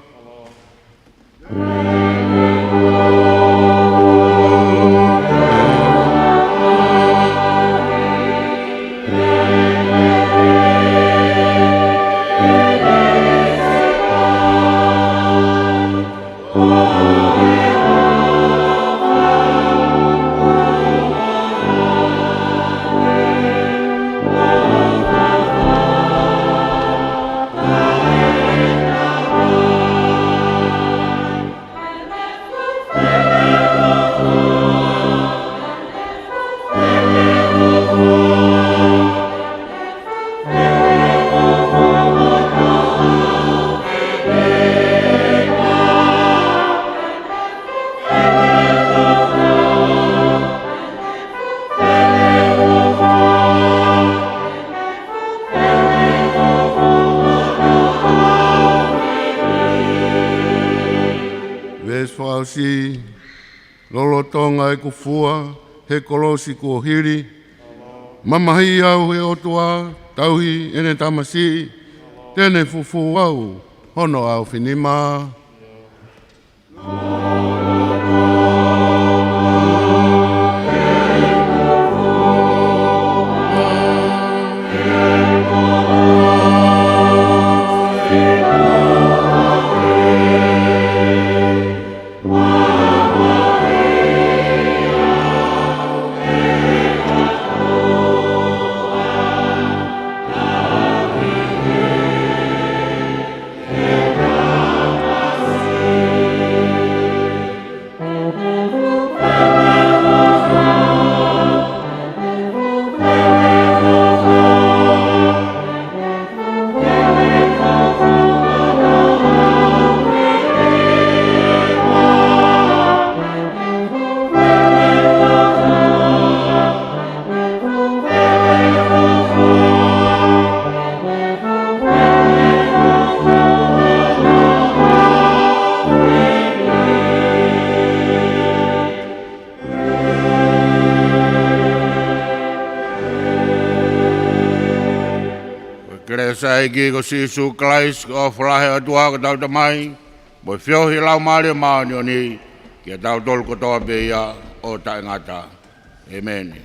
Si lolo tonga e kufua, he kolosi ko hiri, mamahi au he otua, tauhi ene tamasi, tēne fufu au, hono au whinima. Sa igi ko si su Christ o flahe atua ko tau tamai mo fiohi lau mari maani oni ki tau tol ko toa beia o ta ngata. Amen.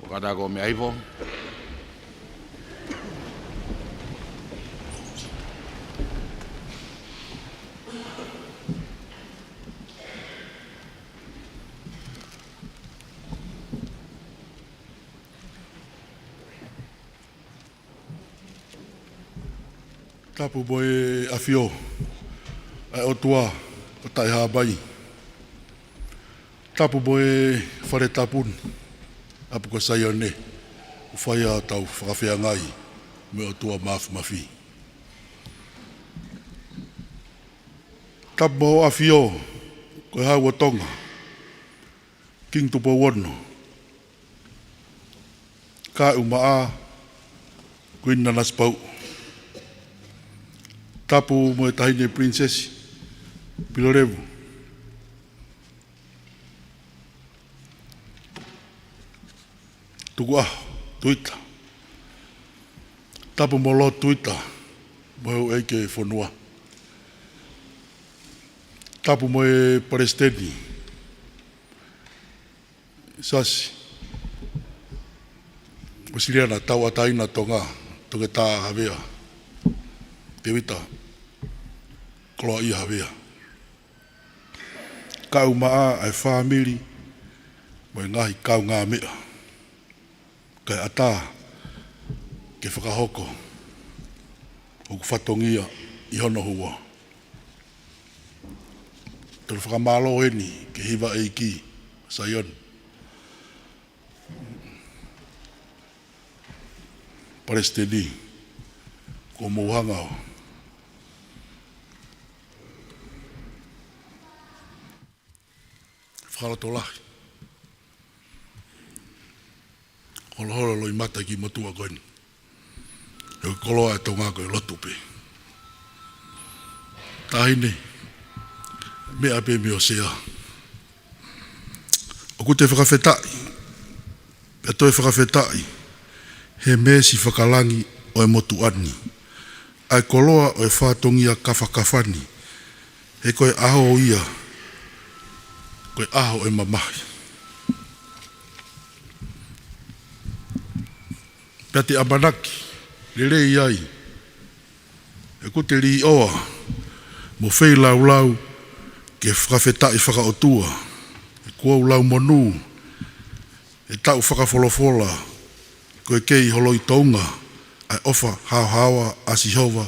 O kata ko me aivo. Tapu boe afio, ai otua, o tai habai. Tapu boe whare tapun, apu ko Sione, u whaia tau whakawhia ngai, me otua maafu mafi. Tapu boe afio, ko hau o Tonga, King tupo wono. Ka umaa, kuina naspau. Tapu mo e tahine princess, Pilorevu. Tuku tuita. Tapu mo lo tuita, mo heu eike whanua. Tapu mo e Palestini. Sasi. O siriana tau ataina tonga, toke tā havea. Te wita, kloa ia havea. Kau maa ai whamiri, mo ngahi kau ngā mea. Kai ata, ke whakahoko, o whatongia i hono hua. Toro whakamalo eni, ke hiva eiki, Sione. Palestini, ko mouhangao. Whakalato lahi. Holo loi mata ki matua koini. E koloa e tonga koe lotupe. Tahine, mea pe me o sea. Ku te whakawhetai, pia toi whakawhetai, he mesi whakalangi o e motu ani. Ai koloa o e whātongia kawhakawhani, he koe aho o ia, koe aho e mamahi. Pia te amanaki, lelei ai, e ku te li oa, mo whei lau lau, ke whakawhetai whakaotua, e kua lau monu, e tau whakawholofola, koe kei holoi tonga, ai ofa hawa asihova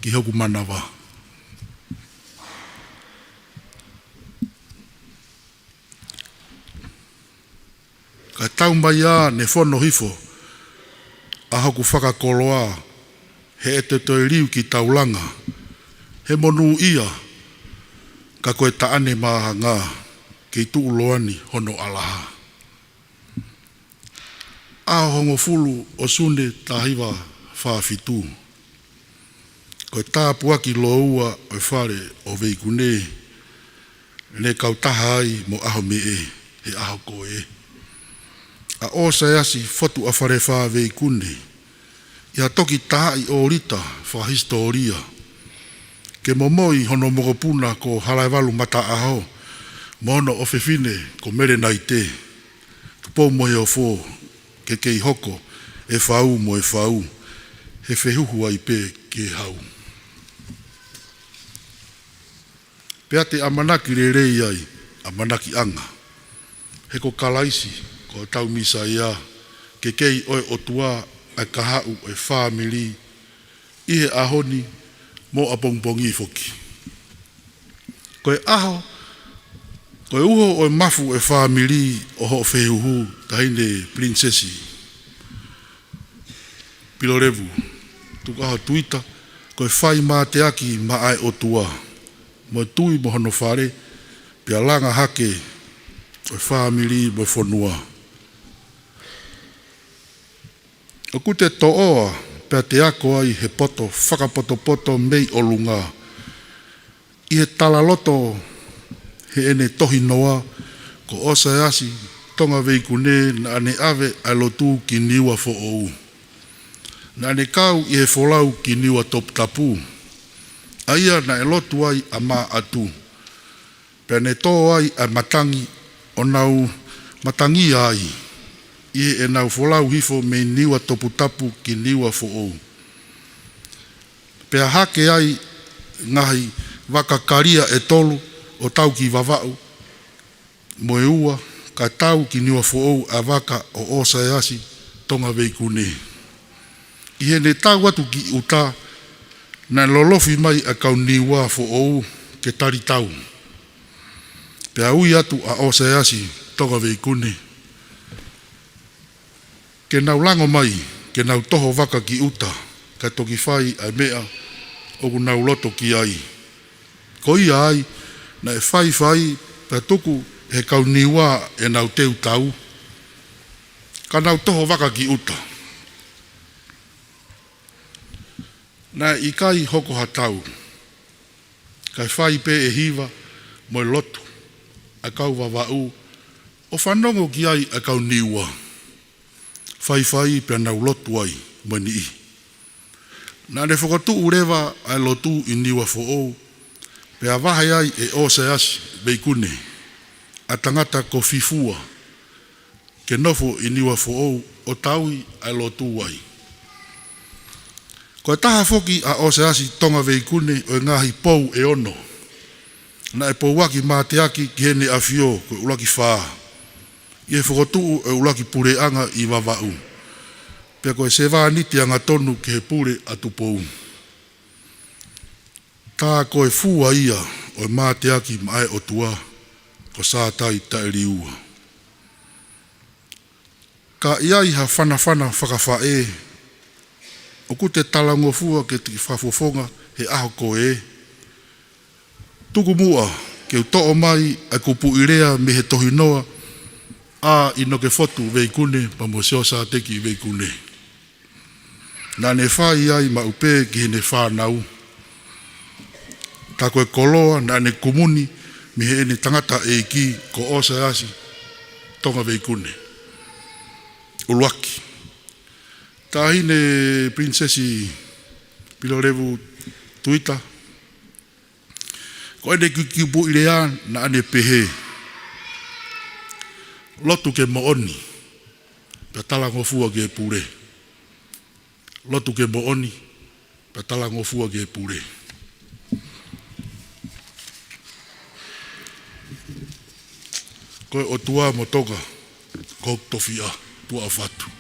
ki hoku manawa. Ka tau mai a ne whono hifo, a hoku whakakoloa, he e te toi riu ki taulanga, he monu ia, ka koe taane maha ngā, kei tuu loani hono alaha. A hongo fulu o sune tahiwa whawhitu. Koe tāpuaki loua o whare o veikune, ne kau taha ai mo aho me e, he aho ko e. A osa yasi fotu a whare wha veikune, ia toki tahai o rita wha historia, ke momoi hono mokopuna ko halaiwalu mata aho, mono o whewhine ko mere nai te, tupo mohe o fō, ke kei hoko, e whau mo e whau, he whehuhu ai pē ke hau. Pea te amanaki re rei ai, amanaki anga, he ko kalaisi, ko tau misa ia, ke kei oe o tua ai kahau e whamiri, ihe ahoni, mo apongpongi foki. Koe aho, koe uho o mafu e whamiri o ho whehuhu tahine princesi. Pilorevu, tukaha tuita, koe whai mā te aki ma ai o tua. Mo tui mo hono whare, pia langa hake, o whamiri mo whonua. O ku te to'oa, pia te ako ai he poto, whakapoto mei o lunga. I he talaloto, he ene tohi noa, ko osa asi tonga veikune na ane ave ALOTU ki niua fo ou. Na ane kau i he folau ki niua top tapu. Aia na e lotu ai a mā atu. Pea ne tō ai a matangi o nau matangi ai. I e nau folau hifo me niua topu tapu ki niua fo ou. Pea hake ai ngahi wakakaria e tolu o tau ki wawau. Mo e ua ka tau ki niua fo ou a waka o osa e asi tonga veikune. I he ne tau atu ki uta na lolofi mai a kau niua fo ou ke tari tau. Pea ui atu a osa e asi tonga veikune. Ke nau lango mai, ke nau toho waka ki uta, ka toki whai a mea o ku nau loto ki ai. Ko ia ai, na e whai, pea tuku he kau niua e nau teu tau, ka nau toho waka ki uta. Na i kai hoko hatau, kai whai pe e hiva mo loto, a kau wawau, o whanongo ki ai a kau niua. Whai pia nau lotu ai, mo ni i. Na ne whakatu urewa ALOTU i niua fo ou, pea wahai ai e o se asi veikune, a tangata ko fifua, ke nofo i niua fo ou, o taui ALOTU ai. Ko taha foki a o se asi tonga veikune o ngahi pou e ono, na e pou waki mā te aki ki hene awhio ko ulaki whaa. I e whakotuu e ulaki pure anga i wawau. Pea koe se wāniti anga tonu ke he pure atu pou. Tā koe fua ia o e mā te aki mai o tua ko sātai taeri ua. Ka iai ha whana whakawhae o ku te talango fua ke te whafofonga he aho ko e. Tuku mua ke uto'o mai a kupu irea me he tohi noa a ino ke fotu veikune pa mo seo sa teki veikune. Na ne whai ai ma upe ki hene whanau. Ta koe koloa na ne kumuni mi he ene tangata e ki ko osa asi tonga veikune. Uluaki. Tahine prinsesi pilorevu tuita. Ko ene kikipu ilea na ane pehe. Lotu ke mooni. Petala ngofua ke pure. Lotu ke mooni. Petala ngofua ke pure. Koe o tua mo toka, ko tofia, pua fatu.